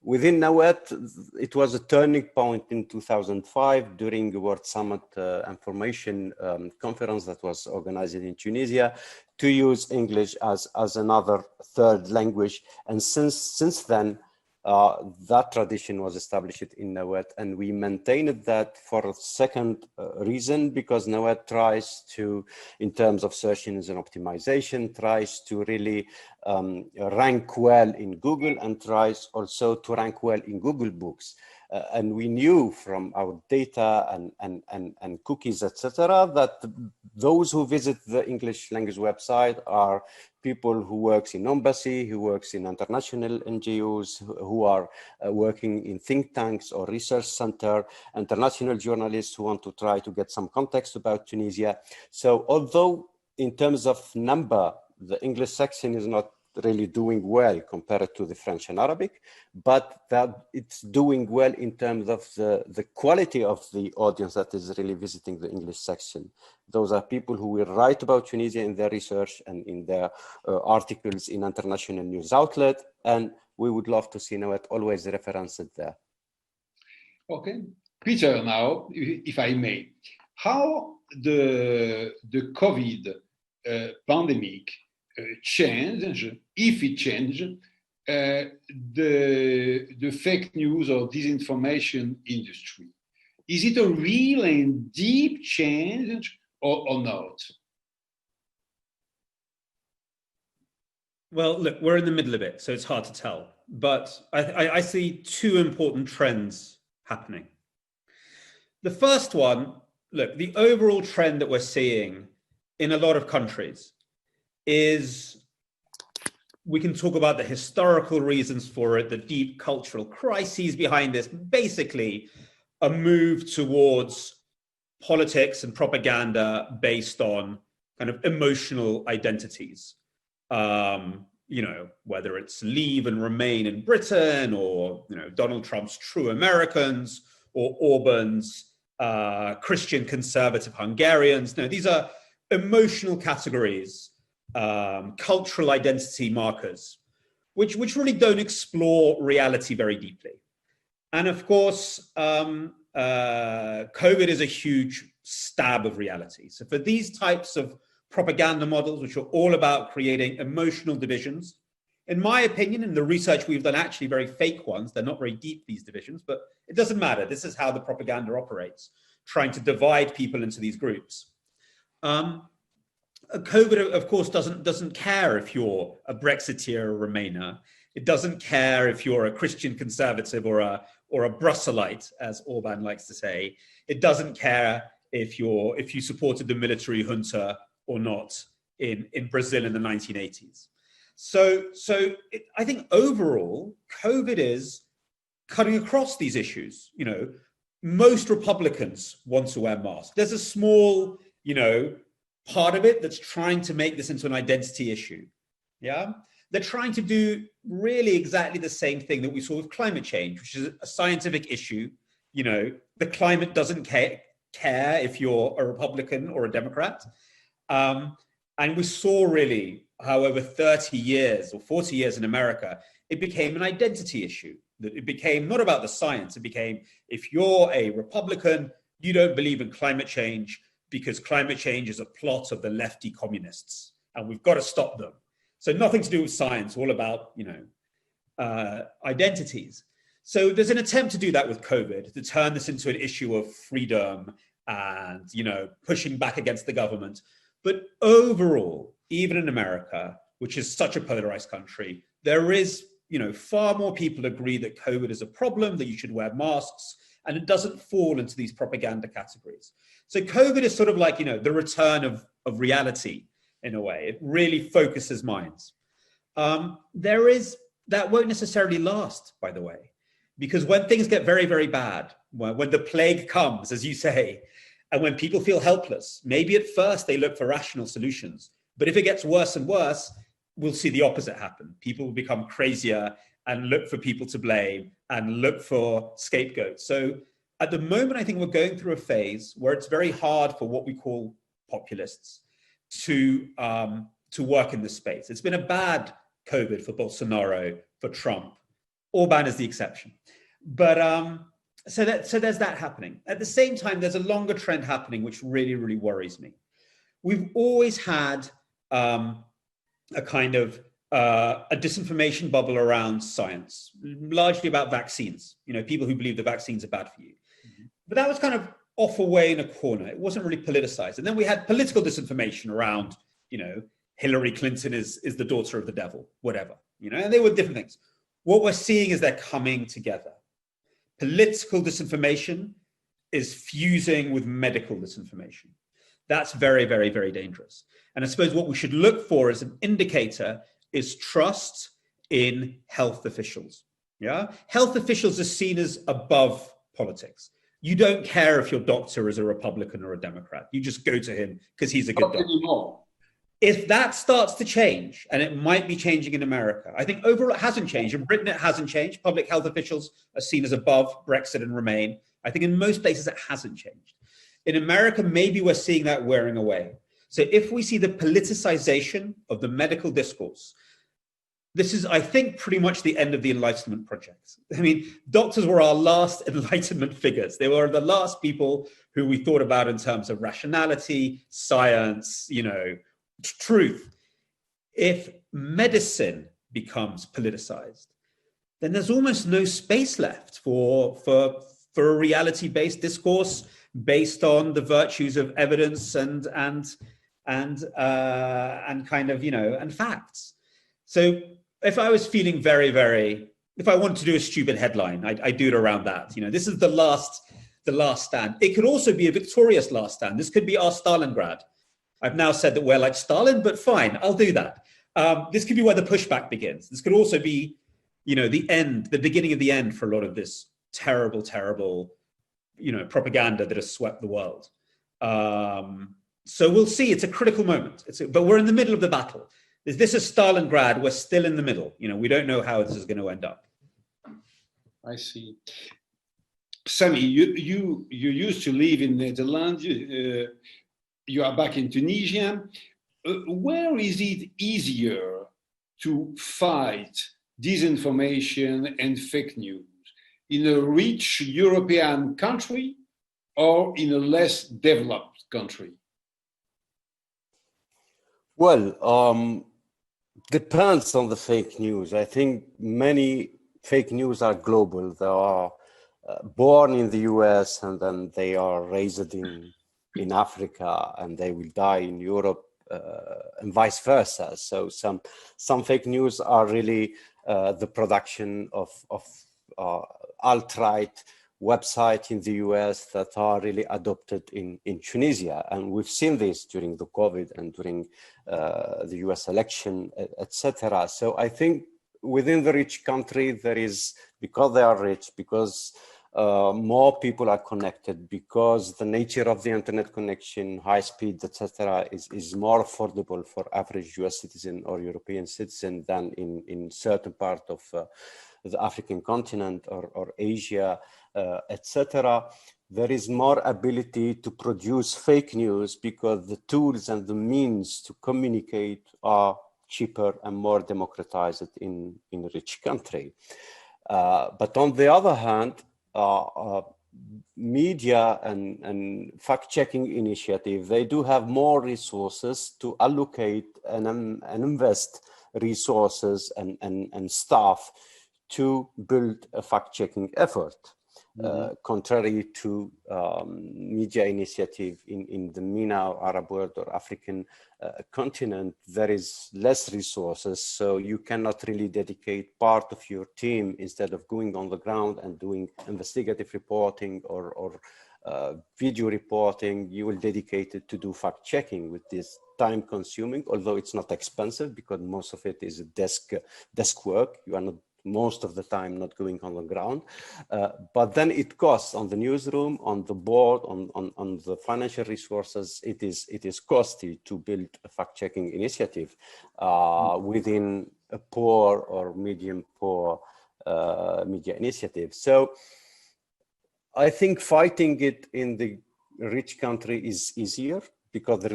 Speaker 3: within NOET, it was a turning point in 2005 during the World Summit Information Conference that was organized in Tunisia to use English as another third language. And since then, that tradition was established in NOET, and we maintained that for a second reason, because NOET tries to, in terms of search engine optimization, tries to really rank well in Google and tries also to rank well in Google Books. And we knew from our data and cookies, etc., that those who visit the English language website are people who works in embassy, who works in international NGOs, who are working in think tanks or research center, international journalists who want to try to get some context about Tunisia. So although in terms of number, the English section is not really doing well compared to the French and Arabic, but that it's doing well in terms of the quality of the audience that is really visiting the English section. Those are people who will write about Tunisia in their research and in their articles in international news outlet, and we would love to see NOET always referenced there.
Speaker 1: Okay, Peter, now, if I may, how the COVID pandemic change, if it changed, the fake news or disinformation industry? Is it a real and deep change or not?
Speaker 4: Well, look, we're in the middle of it, so it's hard to tell. But I see two important trends happening. The first one, look, the overall trend that we're seeing in a lot of countries is, we can talk about the historical reasons for it, the deep cultural crises behind this, basically a move towards politics and propaganda based on kind of emotional identities. You know, whether it's Leave and Remain in Britain, or, you know, Donald Trump's True Americans, or Orban's Christian conservative Hungarians. No, these are emotional categories, cultural identity markers, which really don't explore reality very deeply. And of course, COVID is a huge stab of reality. So for these types of propaganda models, which are all about creating emotional divisions, in my opinion, in the research we've done, actually very fake ones, they're not very deep, these divisions, but it doesn't matter. This is how the propaganda operates, trying to divide people into these groups. COVID, of course, doesn't care if you're a Brexiteer or a Remainer. It doesn't care if you're a Christian conservative or a Brusselite, as Orban likes to say. It doesn't care if you supported the military junta or not in Brazil in the 1980s. So I think overall, COVID is cutting across these issues. You know, most Republicans want to wear masks. There's a small, you know, part of it that's trying to make this into an identity issue. Yeah, they're trying to do really exactly the same thing that we saw with climate change, which is a scientific issue. You know, the climate doesn't care if you're a Republican or a Democrat. And we saw really how over 30 years or 40 years in America, it became an identity issue. That it became not about the science. It became, if you're a Republican, you don't believe in climate change because climate change is a plot of the lefty communists and we've got to stop them. So nothing to do with science, all about, you know, identities. So there's an attempt to do that with COVID, to turn this into an issue of freedom and, you know, pushing back against the government. But overall, even in America, which is such a polarized country, there is, you know, far more people agree that COVID is a problem, that you should wear masks, and it doesn't fall into these propaganda categories. So COVID is sort of like, you know, the return of reality in a way. It really focuses minds. That won't necessarily last, by the way, because when things get very, very bad, when the plague comes, as you say, and when people feel helpless, maybe at first they look for rational solutions, but if it gets worse and worse, we'll see the opposite happen. People will become crazier and look for people to blame and look for scapegoats. So at the moment, I think we're going through a phase where it's very hard for what we call populists to work in this space. It's been a bad COVID for Bolsonaro, for Trump. Orban is the exception. But so there's that happening. At the same time, there's a longer trend happening, which really, really worries me. We've always had a kind of a disinformation bubble around science, largely about vaccines. You know, people who believe the vaccines are bad for you. Mm-hmm. But that was kind of off away in a corner. It wasn't really politicized. And then we had political disinformation around, you know, Hillary Clinton is the daughter of the devil, whatever, you know, and they were different things. What we're seeing is they're coming together. Political disinformation is fusing with medical disinformation. That's very, very, very dangerous. And I suppose what we should look for as an indicator is trust in health officials. Yeah, health officials are seen as above politics. You don't care if your doctor is a Republican or a Democrat. You just go to him because he's a good doctor. Anymore. If that starts to change, and it might be changing in America, I think overall it hasn't changed. In Britain, it hasn't changed. Public health officials are seen as above Brexit and Remain. I think in most places it hasn't changed. In America, maybe we're seeing that wearing away. So if we see the politicization of the medical discourse, this is, I think, pretty much the end of the Enlightenment project. I mean, doctors were our last Enlightenment figures. They were the last people who we thought about in terms of rationality, science, you know, truth. If medicine becomes politicized, then there's almost no space left for a reality-based discourse based on the virtues of evidence and kind of, you know, and facts. So if I was feeling very, very, if I wanted to do a stupid headline, I do it around that. You know, this is the last stand. It could also be a victorious last stand. This could be our Stalingrad. I've now said that we're like Stalin, but fine, I'll do that. This could be where the pushback begins. This could also be, you know, the end, the beginning of the end for a lot of this terrible, terrible, you know, propaganda that has swept the world. So we'll see. It's a critical moment. But we're in the middle of the battle. Is this a Stalingrad? We're still in the middle. You know, we don't know how this is going to end up.
Speaker 1: I see. Sami, you used to live in Netherlands. You are back in Tunisia. Where is it easier to fight disinformation and fake news? In a rich European country or in a less developed country?
Speaker 3: Well, depends on the fake news. I think many fake news are global. They are born in the US and then they are raised in Africa and they will die in Europe and vice versa. So some fake news are really the production of alt-right websites in the US that are really adopted in Tunisia. And we've seen this during the COVID and during the US election, etc. So I think within the rich country, there is, because they are rich, because more people are connected, because the nature of the internet connection, high speed, etc., is more affordable for average US citizen or European citizen than in certain part of the African continent or Asia, etc. There is more ability to produce fake news because the tools and the means to communicate are cheaper and more democratized in a rich country. But on the other hand, media and fact-checking initiative, they do have more resources to allocate and invest resources and staff to build a fact-checking effort. Contrary to media initiative in the MENA or Arab world or African continent, there is less resources, so you cannot really dedicate part of your team instead of going on the ground and doing investigative reporting or video reporting, you will dedicate it to do fact checking, with this time consuming, although it's not expensive because most of it is desk work. You are not most of the time not going on the ground, but then it costs on the newsroom, on the board, on the financial resources. It is costly to build a fact-checking initiative within a poor or medium poor media initiative. So I think fighting it in the rich country is easier because the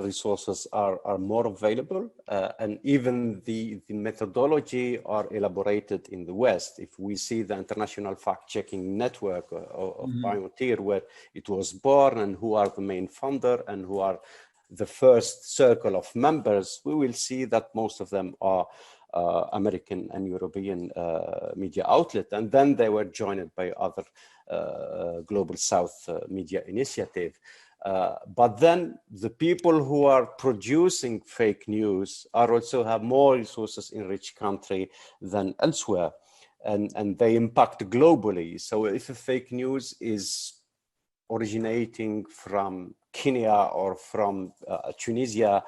Speaker 3: resources are more available, and even the methodology are elaborated in the West. If we see the international fact-checking network of Biometer, where it was born, and who are the main funder and who are the first circle of members, we will see that most of them are American and European media outlet, and then they were joined by other Global South media initiative. But then the people who are producing fake news are also have more resources in rich country than elsewhere, and they impact globally. So if a fake news is originating from Kenya or from Tunisia,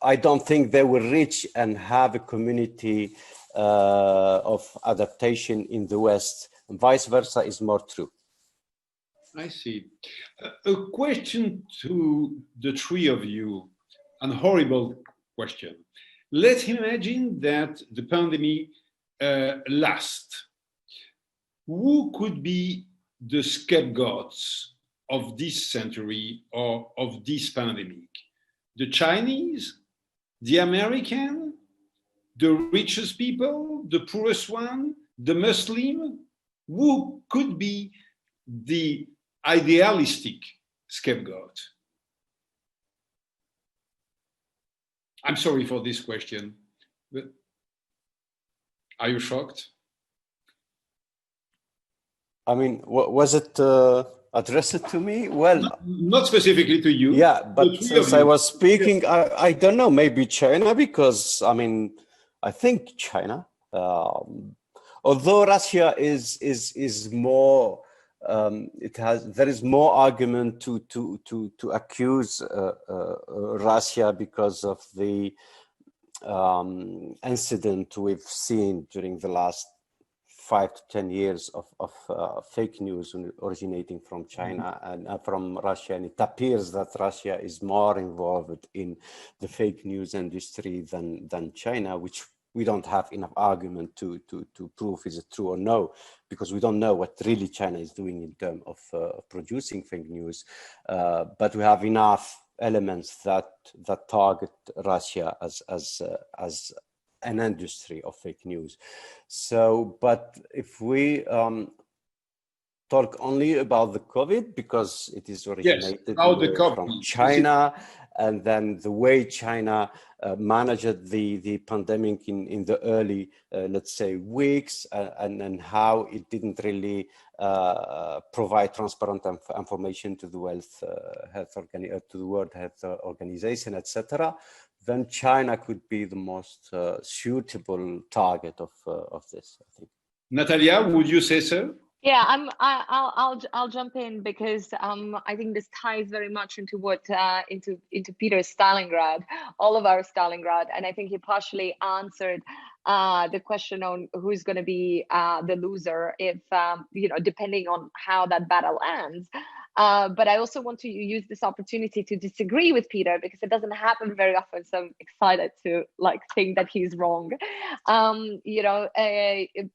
Speaker 3: I don't think they will reach and have a community of adaptation in the West, and vice versa is more true.
Speaker 1: I see. A question to the three of you, an horrible question. Let's imagine that the pandemic lasts. Who could be the scapegoats of this century or of this pandemic? The Chinese, the American, the richest people, the poorest one, the Muslim? Who could be the idealistic scapegoat? I'm sorry for this question, but are you shocked?
Speaker 3: I mean, was it addressed to me? Well,
Speaker 1: not specifically to you.
Speaker 3: Yeah, but since I was speaking, I don't know, maybe China, because I mean, I think China, although Russia is more, there is more argument to accuse Russia because of the incident we've seen during the last 5 to 10 years of fake news originating from China and from Russia, and it appears that Russia is more involved in the fake news industry than China, which we don't have enough argument to prove is it true or no, because we don't know what really China is doing in terms of producing fake news, but we have enough elements that target Russia as an industry of fake news. So, but if we talk only about the COVID, because it is originated from China, and then the way China managed the pandemic in the early, let's say, weeks, and how it didn't really provide transparent information to the World Health Organization, etc., then China could be the most suitable target of this, I think.
Speaker 1: Natalia, would you say so?
Speaker 2: Yeah, I'll jump in because I think this ties very much into what into Peter's Stalingrad, all of our Stalingrad, and I think he partially answered the question on who's going to be the loser if depending on how that battle ends. But I also want to use this opportunity to disagree with Peter because it doesn't happen very often. So I'm excited to think that he's wrong.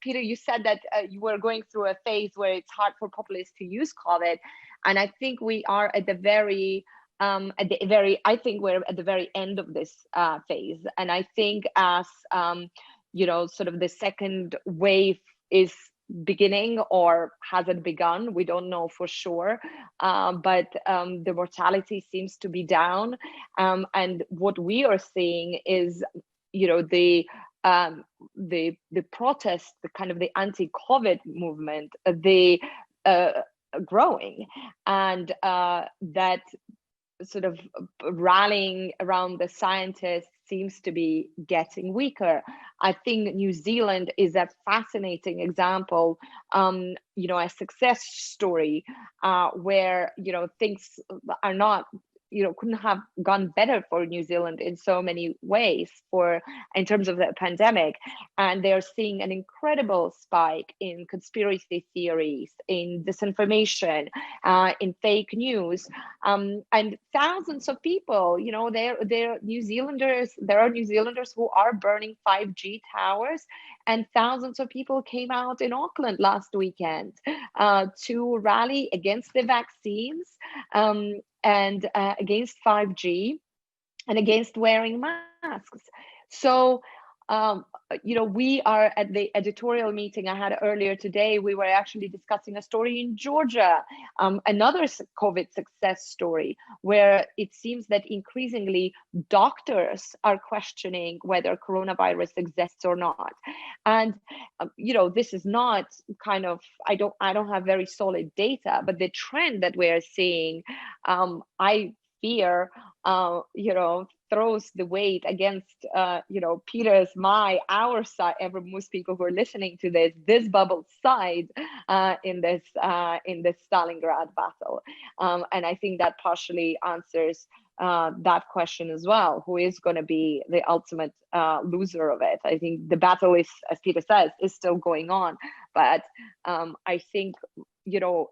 Speaker 2: Peter, you said that you were going through a phase where it's hard for populists to use COVID, and I think we are at the very I think we're at the very end of this phase, and I think as sort of the second wave is beginning or hasn't begun, we don't know for sure, but the mortality seems to be down, and what we are seeing is the protest, the kind of the anti-COVID movement, growing, and that sort of rallying around the scientists seems to be getting weaker. I think New Zealand is a fascinating example, a success story where, things are not, couldn't have gone better for New Zealand in so many ways in terms of the pandemic. And they're seeing an incredible spike in conspiracy theories, in disinformation, in fake news, and thousands of people, there are New Zealanders who are burning 5G towers, and thousands of people came out in Auckland last weekend to rally against the vaccines, and against 5G, and against wearing masks. So, we are at the editorial meeting I had earlier today. We were actually discussing a story in Georgia, another COVID success story, where it seems that increasingly doctors are questioning whether coronavirus exists or not. And, this is not kind of, I don't have very solid data, but the trend that we're seeing, I fear, throws the weight against, Peter's, our side, most people who are listening to this bubble's side in this Stalingrad battle. And I think that partially answers that question as well. Who is going to be the ultimate loser of it? I think the battle is, as Peter says, is still going on. But I think,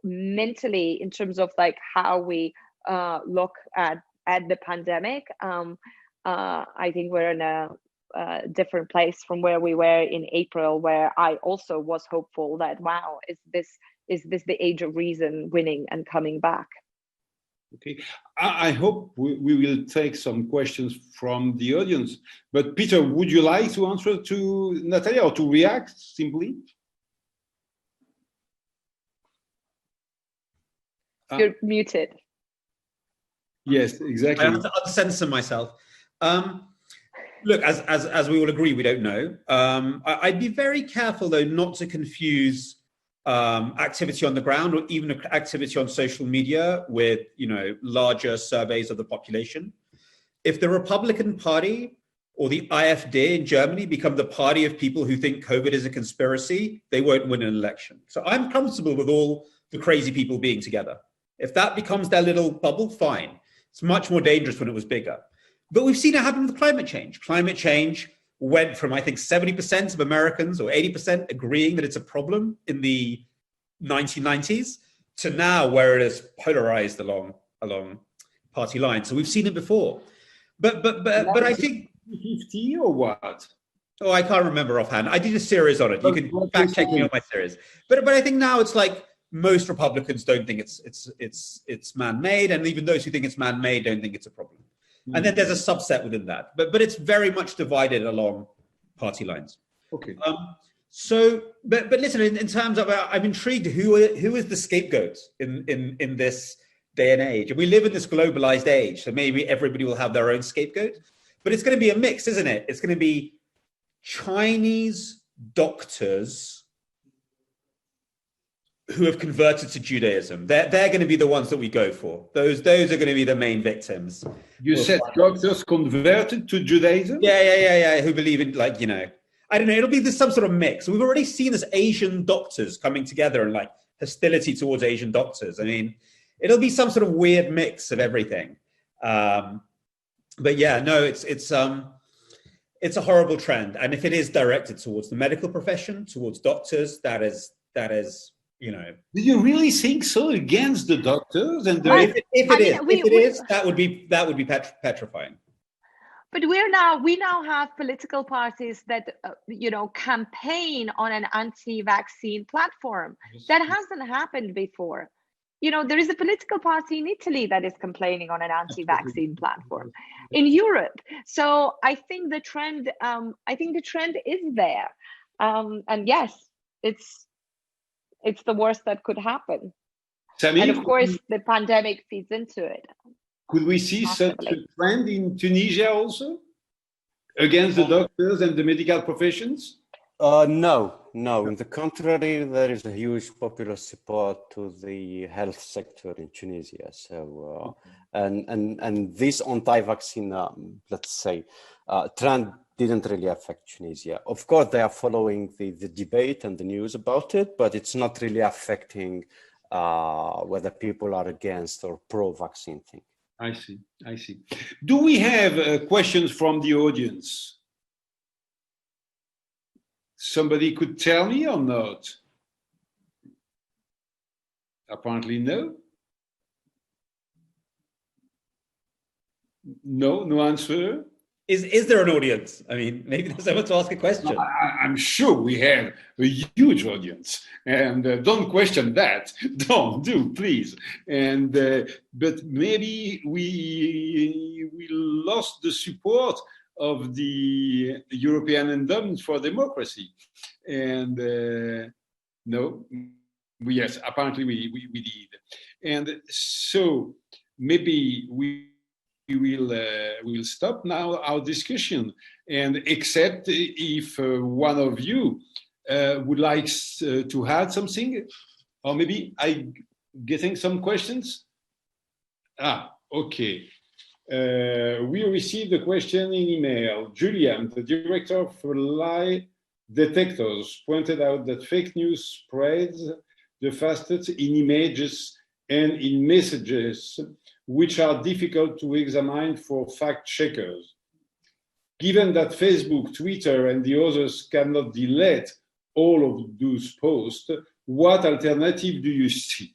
Speaker 2: mentally, in terms of like how we look at the pandemic, I think we're in a different place from where we were in April, where I also was hopeful that, wow, is this the age of reason winning and coming back?
Speaker 1: Okay, I hope we will take some questions from the audience. But Peter, would you like to answer to Natalia, or to react simply?
Speaker 2: You're muted.
Speaker 1: Yes, exactly.
Speaker 4: I have to uncensor myself. Look, as we all agree, we don't know. I'd be very careful, though, not to confuse activity on the ground or even activity on social media with, larger surveys of the population. If the Republican Party or the AfD in Germany become the party of people who think COVID is a conspiracy, they won't win an election. So I'm comfortable with all the crazy people being together. If that becomes their little bubble, fine. It's much more dangerous when it was bigger. But we've seen it happen with climate change. Climate change went from, I think, 70% of Americans or 80% agreeing that it's a problem in the 1990s to now where it is polarized along party lines. So we've seen it before. But I think
Speaker 1: 50 or what?
Speaker 4: Oh, I can't remember offhand. I did a series on it. You can fact check me on my series. But I think now it's like most Republicans don't think it's man-made, and even those who think it's man-made don't think it's a problem. Mm-hmm. And then there's a subset within that. But it's very much divided along party lines.
Speaker 1: Okay.
Speaker 4: But listen, in terms of, I'm intrigued who is the scapegoat in this day and age. And we live in this globalized age, so maybe everybody will have their own scapegoat. But it's going to be a mix, isn't it? It's going to be Chinese doctors who have converted to Judaism. They're going to be the ones that we go for. Those are going to be the main victims.
Speaker 1: You said doctors converted to Judaism?
Speaker 4: Yeah. Who believe in, I don't know, it'll be some sort of mix. We've already seen this Asian doctors coming together and hostility towards Asian doctors. I mean, it'll be some sort of weird mix of everything. But yeah, no, it's a horrible trend. And if it is directed towards the medical profession, towards doctors, that is,
Speaker 1: Do you really think so against the doctors? And
Speaker 4: if it is, that would be petrifying.
Speaker 2: But we now have political parties that campaign on an anti-vaccine platform. That hasn't happened before. There is a political party in Italy that is complaining on an anti-vaccine platform, in Europe. So I think the trend is there. And yes, it's the worst that could happen.
Speaker 1: Samir,
Speaker 2: and of course, the pandemic feeds into it.
Speaker 1: Could we see such a trend in Tunisia also against the doctors and the medical professions?
Speaker 3: No. On the contrary, there is a huge popular support to the health sector in Tunisia. So, and this anti-vaccine, let's say, trend didn't really affect Tunisia. Of course, they are following the debate and the news about it, but it's not really affecting whether people are against or pro-vaccine thing.
Speaker 1: I see. Do we have questions from the audience? Somebody could tell me or not? Apparently no. No answer.
Speaker 4: Is there an audience? I mean, maybe there's someone to ask a question.
Speaker 1: I'm sure we have a huge audience, and don't question that. Don't do, please. And but maybe we lost the support of the European Endowment for Democracy, and no, yes, apparently we did, and so maybe we will stop now our discussion, and except if one of you would like to add something, or maybe I getting some questions. Okay. We received a question in email. Julian, the director of lie detectors, pointed out that fake news spreads the fastest in images and in messages, which are difficult to examine for fact checkers. Given that Facebook, Twitter, and the others cannot delete all of those posts, what alternative do you see?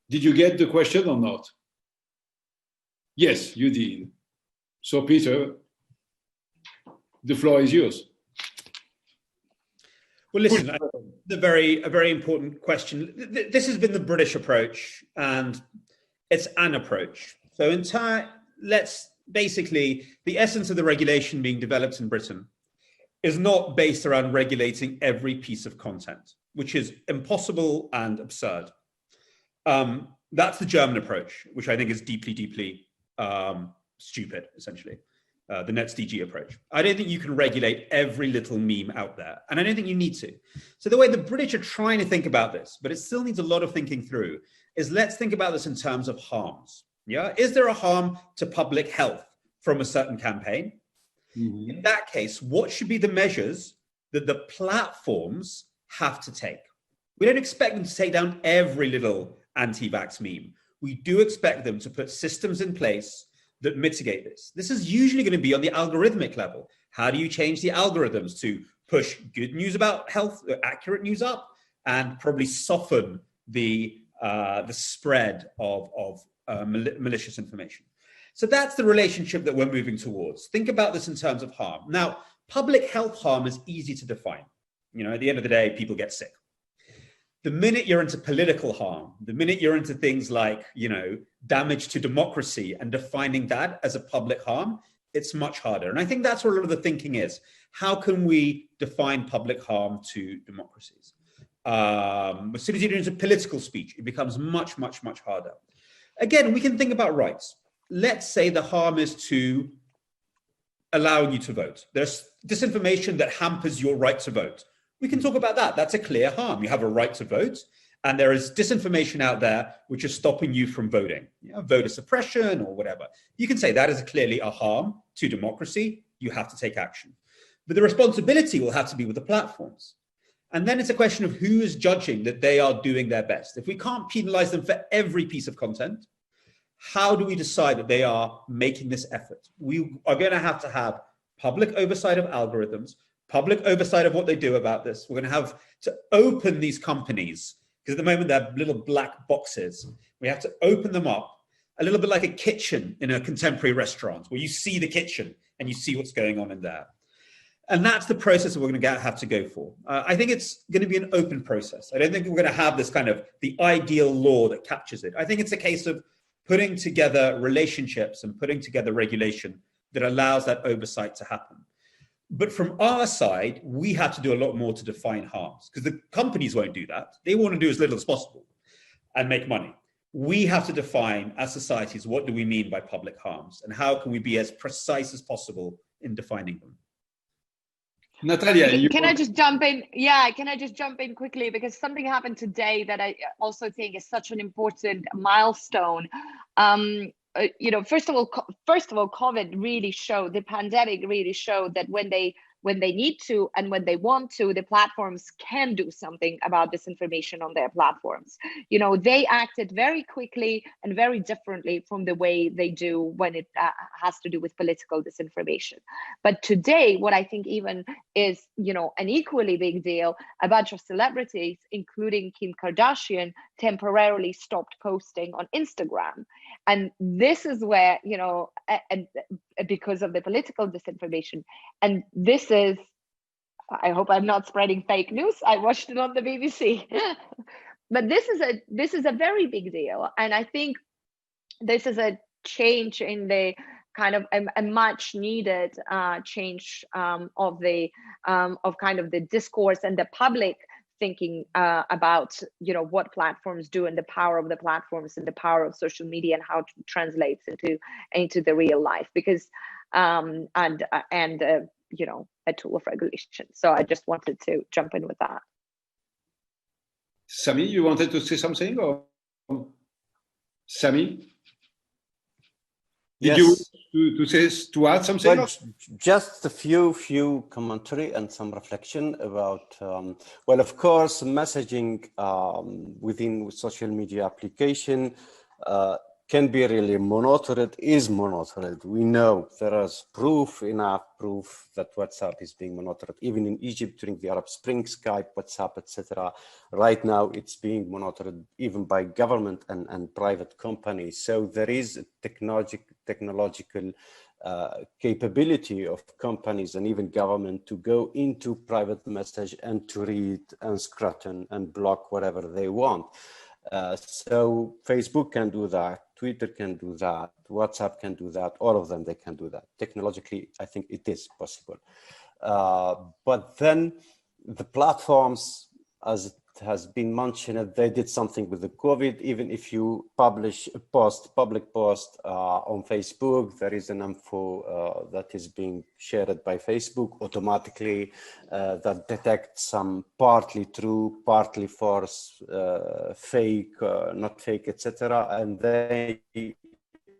Speaker 1: Did you get the question or not? Yes, you did. So, Peter, the floor is yours.
Speaker 4: Well, listen, a very important question. This has been the British approach, and it's an approach. So let's basically, the essence of the regulation being developed in Britain is not based around regulating every piece of content, which is impossible and absurd. That's the German approach, which I think is deeply stupid, essentially. The NetzDG approach. I don't think you can regulate every little meme out there, and I don't think you need to. So the way the British are trying to think about this, but it still needs a lot of thinking through, is let's think about this in terms of harms. Yeah, is there a harm to public health from a certain campaign? Mm-hmm. In that case, what should be the measures that the platforms have to take? We don't expect them to take down every little anti-vax meme. We do expect them to put systems in place that mitigate this. This is usually going to be on the algorithmic level. How do you change the algorithms to push good news about health, accurate news up, and probably soften the spread of malicious information? So that's the relationship that we're moving towards. Think about this in terms of harm. Now, public health harm is easy to define. You know, at the end of the day, people get sick. The minute you're into political harm, the minute you're into things like, you know, damage to democracy and defining that as a public harm, it's much harder. And I think that's where a lot of the thinking is. How can we define public harm to democracies? As soon as you get into political speech, it becomes much harder. Again, we can think about rights. Let's say the harm is to allowing you to vote. There's disinformation that hampers your right to vote. We can talk about that. That's a clear harm. You have a right to vote, and there is disinformation out there which is stopping you from voting. You know, voter suppression or whatever. You can say that is clearly a harm to democracy. You have to take action. But the responsibility will have to be with the platforms. And then it's a question of who is judging that they are doing their best. If we can't penalize them for every piece of content, how do we decide that they are making this effort? We are going to have public oversight of algorithms, public oversight of what they do about this. We're going to have to open these companies, because at the moment they're little black boxes. We have to open them up, a little bit like a kitchen in a contemporary restaurant, where you see the kitchen and you see what's going on in there. And that's the process that we're going to have to go for. I think it's going to be an open process. I don't think we're going to have this kind of the ideal law that captures it. I think it's a case of putting together relationships and putting together regulation that allows that oversight to happen. But from our side, we have to do a lot more to define harms, because the companies won't do that. They want to do as little as possible and make money. We have to define as societies, what do we mean by public harms, and how can we be as precise as possible in defining them?
Speaker 1: Natalia,
Speaker 2: can I just jump in? Yeah, can I just jump in quickly? Because something happened today that I also think is such an important milestone. first of all, COVID really showed, the pandemic really showed that when they need to and when they want to, the platforms can do something about disinformation on their platforms. They acted very quickly and very differently from the way they do when it has to do with political disinformation. But today, what I think even is, an equally big deal, a bunch of celebrities, including Kim Kardashian, temporarily stopped posting on Instagram. And this is where, because of the political disinformation, and this is, I hope I'm not spreading fake news. I watched it on the BBC. But this is a very big deal. And I think this is a change in the kind of a much needed change of kind of the discourse and the public thinking about what platforms do and the power of the platforms and the power of social media and how it translates into the real life, because a tool of regulation. So I just wanted to jump in with that.
Speaker 1: Sami, you wanted to say something, or Sami? Did
Speaker 3: Yes.
Speaker 1: you to add something?
Speaker 3: Well, just a few commentary and some reflection about, well, of course, messaging within social media application can be really monitored, is monitored. We know there is enough proof that WhatsApp is being monitored. Even in Egypt during the Arab Spring, Skype, WhatsApp, etc. Right now, it's being monitored even by government and private companies. So there is a technological capability of companies and even government to go into private message and to read and scrutinize and block whatever they want. So Facebook can do that, Twitter can do that, WhatsApp can do that, all of them, they can do that. Technologically, I think it is possible. But then the platforms, as it has been mentioned, they did something with the COVID. Even if you publish a public post on Facebook, there is an info that is being shared by Facebook automatically that detects some partly true, partly false, fake, not fake, etc. And they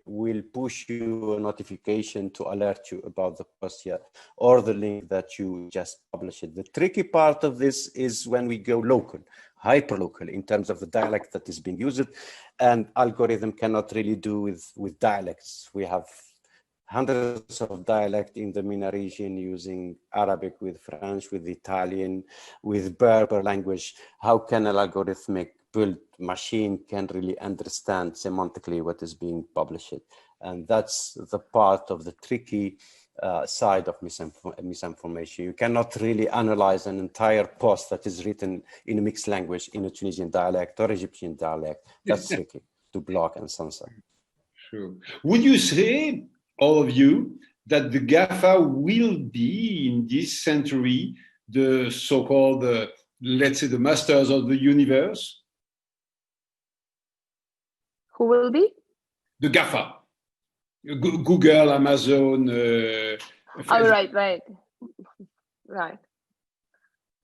Speaker 3: will push you a notification to alert you about the post here or the link that you just published. The tricky part of this is when we go local, hyper-local, in terms of the dialect that is being used, and algorithm cannot really do with dialects. We have hundreds of dialects in the MENA region using Arabic with French, with Italian, with Berber language. How can an algorithmic built machine can really understand semantically what is being published? And that's the part of the tricky side of misinformation. You cannot really analyze an entire post that is written in a mixed language, in a Tunisian dialect or Egyptian dialect. That's tricky to block and censor.
Speaker 1: Sure. Would you say, all of you, that the GAFA will be in this century the so-called, let's say, the masters of the universe?
Speaker 2: Who will be?
Speaker 1: The GAFA. Google, Amazon.
Speaker 2: Oh, right. I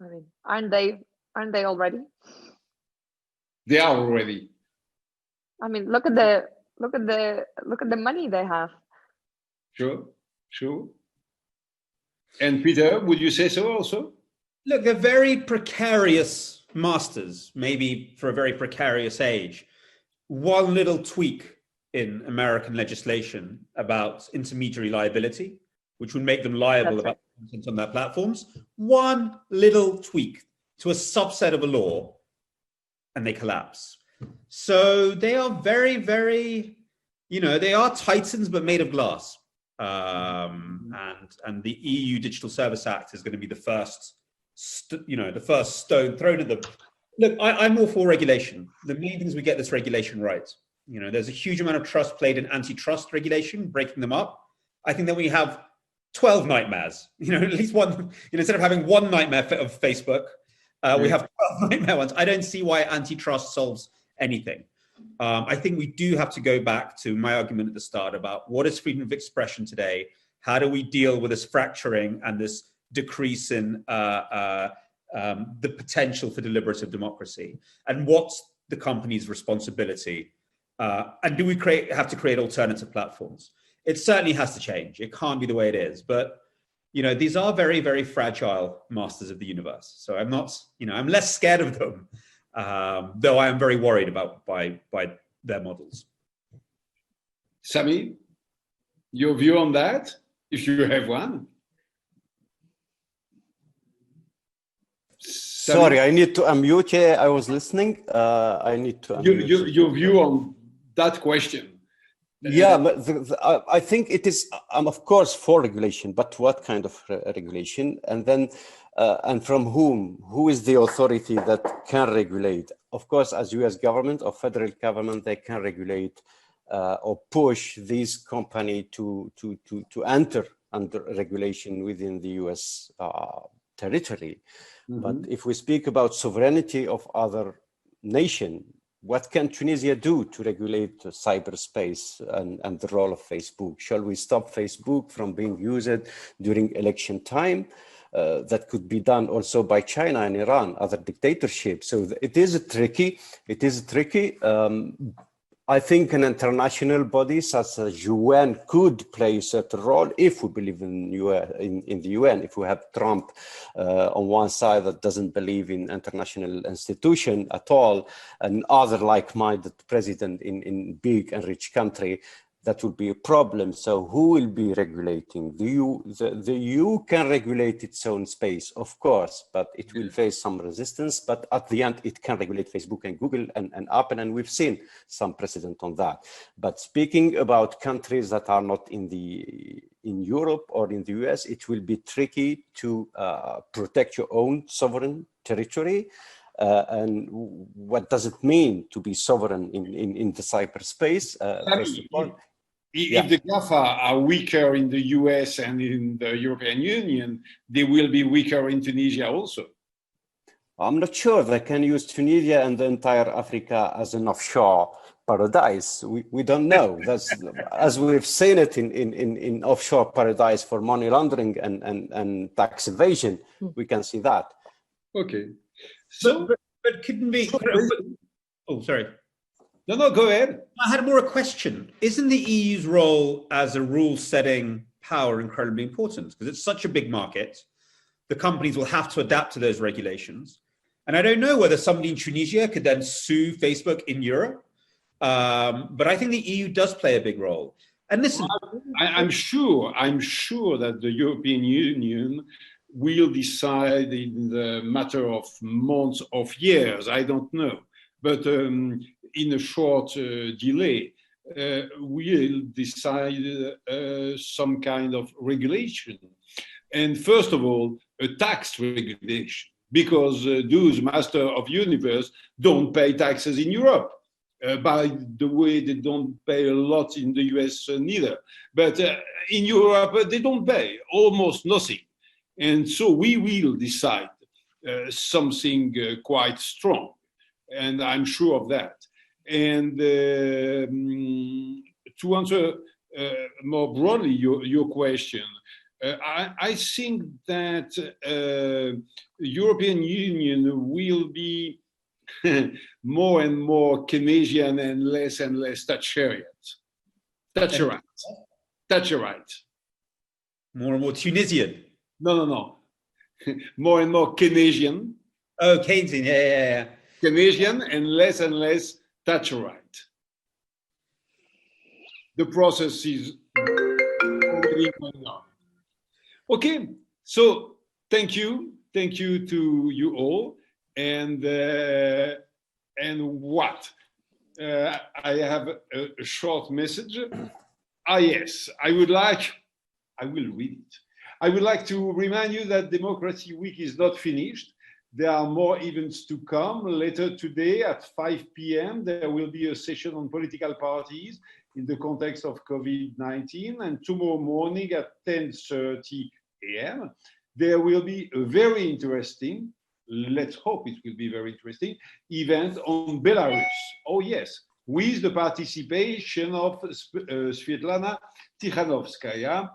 Speaker 2: mean, aren't they already?
Speaker 1: They are already.
Speaker 2: I mean, look at the money they have.
Speaker 1: Sure. And Peter, would you say so also?
Speaker 4: Look, they're very precarious masters, maybe for a very precarious age. One little tweak in American legislation about intermediary liability, which would make them liable about content on their platforms. One little tweak to a subset of a law, and they collapse. So they are very, very, they are titans, but made of glass. And the EU Digital Service Act is going to be the first, the first stone thrown at them. Look, I'm all for regulation. The main thing is we get this regulation right. There's a huge amount of trust played in antitrust regulation, breaking them up. I think that we have 12 nightmares, at least one, instead of having one nightmare of Facebook, we have 12 nightmare ones. I don't see why antitrust solves anything. I think we do have to go back to my argument at the start about what is freedom of expression today? How do we deal with this fracturing and this decrease in the potential for deliberative democracy? And what's the company's responsibility And do we have to create alternative platforms? It certainly has to change. It can't be the way it is. But these are very, very fragile masters of the universe. So I'm not, I'm less scared of them, though I am very worried about by their models.
Speaker 1: Sami, your view on that, if you have one?
Speaker 3: Sorry, I need to unmute. I was listening. I need to unmute.
Speaker 1: Your view on that question.
Speaker 3: Yeah, but I think it is, I'm of course for regulation, but what kind of regulation? And then, and from whom? Who is the authority that can regulate? Of course, as US government or federal government, they can regulate or push this company to enter under regulation within the US territory. Mm-hmm. But if we speak about sovereignty of other nation, what can Tunisia do to regulate cyberspace and the role of Facebook? Shall we stop Facebook from being used during election time? That could be done also by China and Iran, other dictatorships. So it is tricky. It is tricky. I think an international body such as UN could play a certain role if we believe in the UN. If we have Trump on one side that doesn't believe in international institution at all, and other like-minded president in big and rich country, that would be a problem. So who will be regulating? The EU can regulate its own space, of course, but it will face some resistance. But at the end, it can regulate Facebook and Google and Apple, and we've seen some precedent on that. But speaking about countries that are not in Europe or in the US, it will be tricky to protect your own sovereign territory. And what does it mean to be sovereign in the cyberspace? First of all,
Speaker 1: if the GAFA are weaker in the US and in the European Union, they will be weaker in Tunisia also.
Speaker 3: I'm not sure they can use Tunisia and the entire Africa as an offshore paradise. We don't know. That's as we've seen it in offshore paradise for money laundering and tax evasion. We can see that.
Speaker 1: Okay. So,
Speaker 4: but couldn't be. Oh, sorry.
Speaker 1: No, go ahead.
Speaker 4: I had more a question. Isn't the EU's role as a rule-setting power incredibly important? Because it's such a big market, the companies will have to adapt to those regulations. And I don't know whether somebody in Tunisia could then sue Facebook in Europe. But I think the EU does play a big role. And listen,
Speaker 1: I'm sure that the European Union will decide in the matter of months of years. I don't know. But in a short delay, we'll decide some kind of regulation. And first of all, a tax regulation, because those masters of universe don't pay taxes in Europe. By the way, they don't pay a lot in the US neither. But in Europe, they don't pay almost nothing. And so we will decide something quite strong. And I'm sure of that. And to answer more broadly your question, I think that European Union will be more and more Keynesian and less Thatcherite.
Speaker 4: More and more Tunisian.
Speaker 1: No. More and more Keynesian.
Speaker 4: Oh, Keynesian, yeah.
Speaker 1: Keynesian and less Thatcherite. The process is already going on. Okay, so thank you to you all, and what? I have a short message. Yes, I will read it. I would like to remind you that Democracy Week is not finished. There are more events to come. Later today at 5 p.m., there will be a session on political parties in the context of COVID-19. And tomorrow morning at 10:30 a.m., there will be a very interesting, let's hope it will be very interesting, event on Belarus. Oh, yes, with the participation of Svetlana Tikhanovskaya,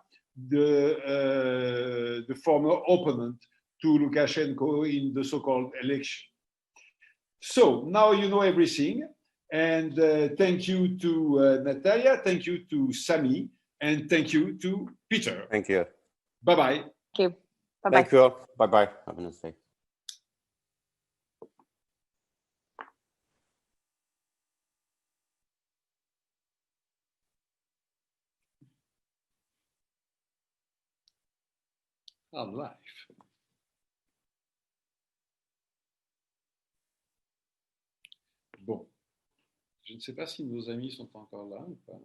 Speaker 1: the former opponent to Lukashenko in the so-called election. So now you know everything. And thank you to Natalia, thank you to Sami, and thank you to Peter.
Speaker 3: Thank you.
Speaker 1: Bye-bye.
Speaker 2: Thank you. Bye-bye.
Speaker 3: Thank you all. Bye-bye. Have a nice day.
Speaker 1: En live. Bon, je ne sais pas si nos amis sont encore là ou pas.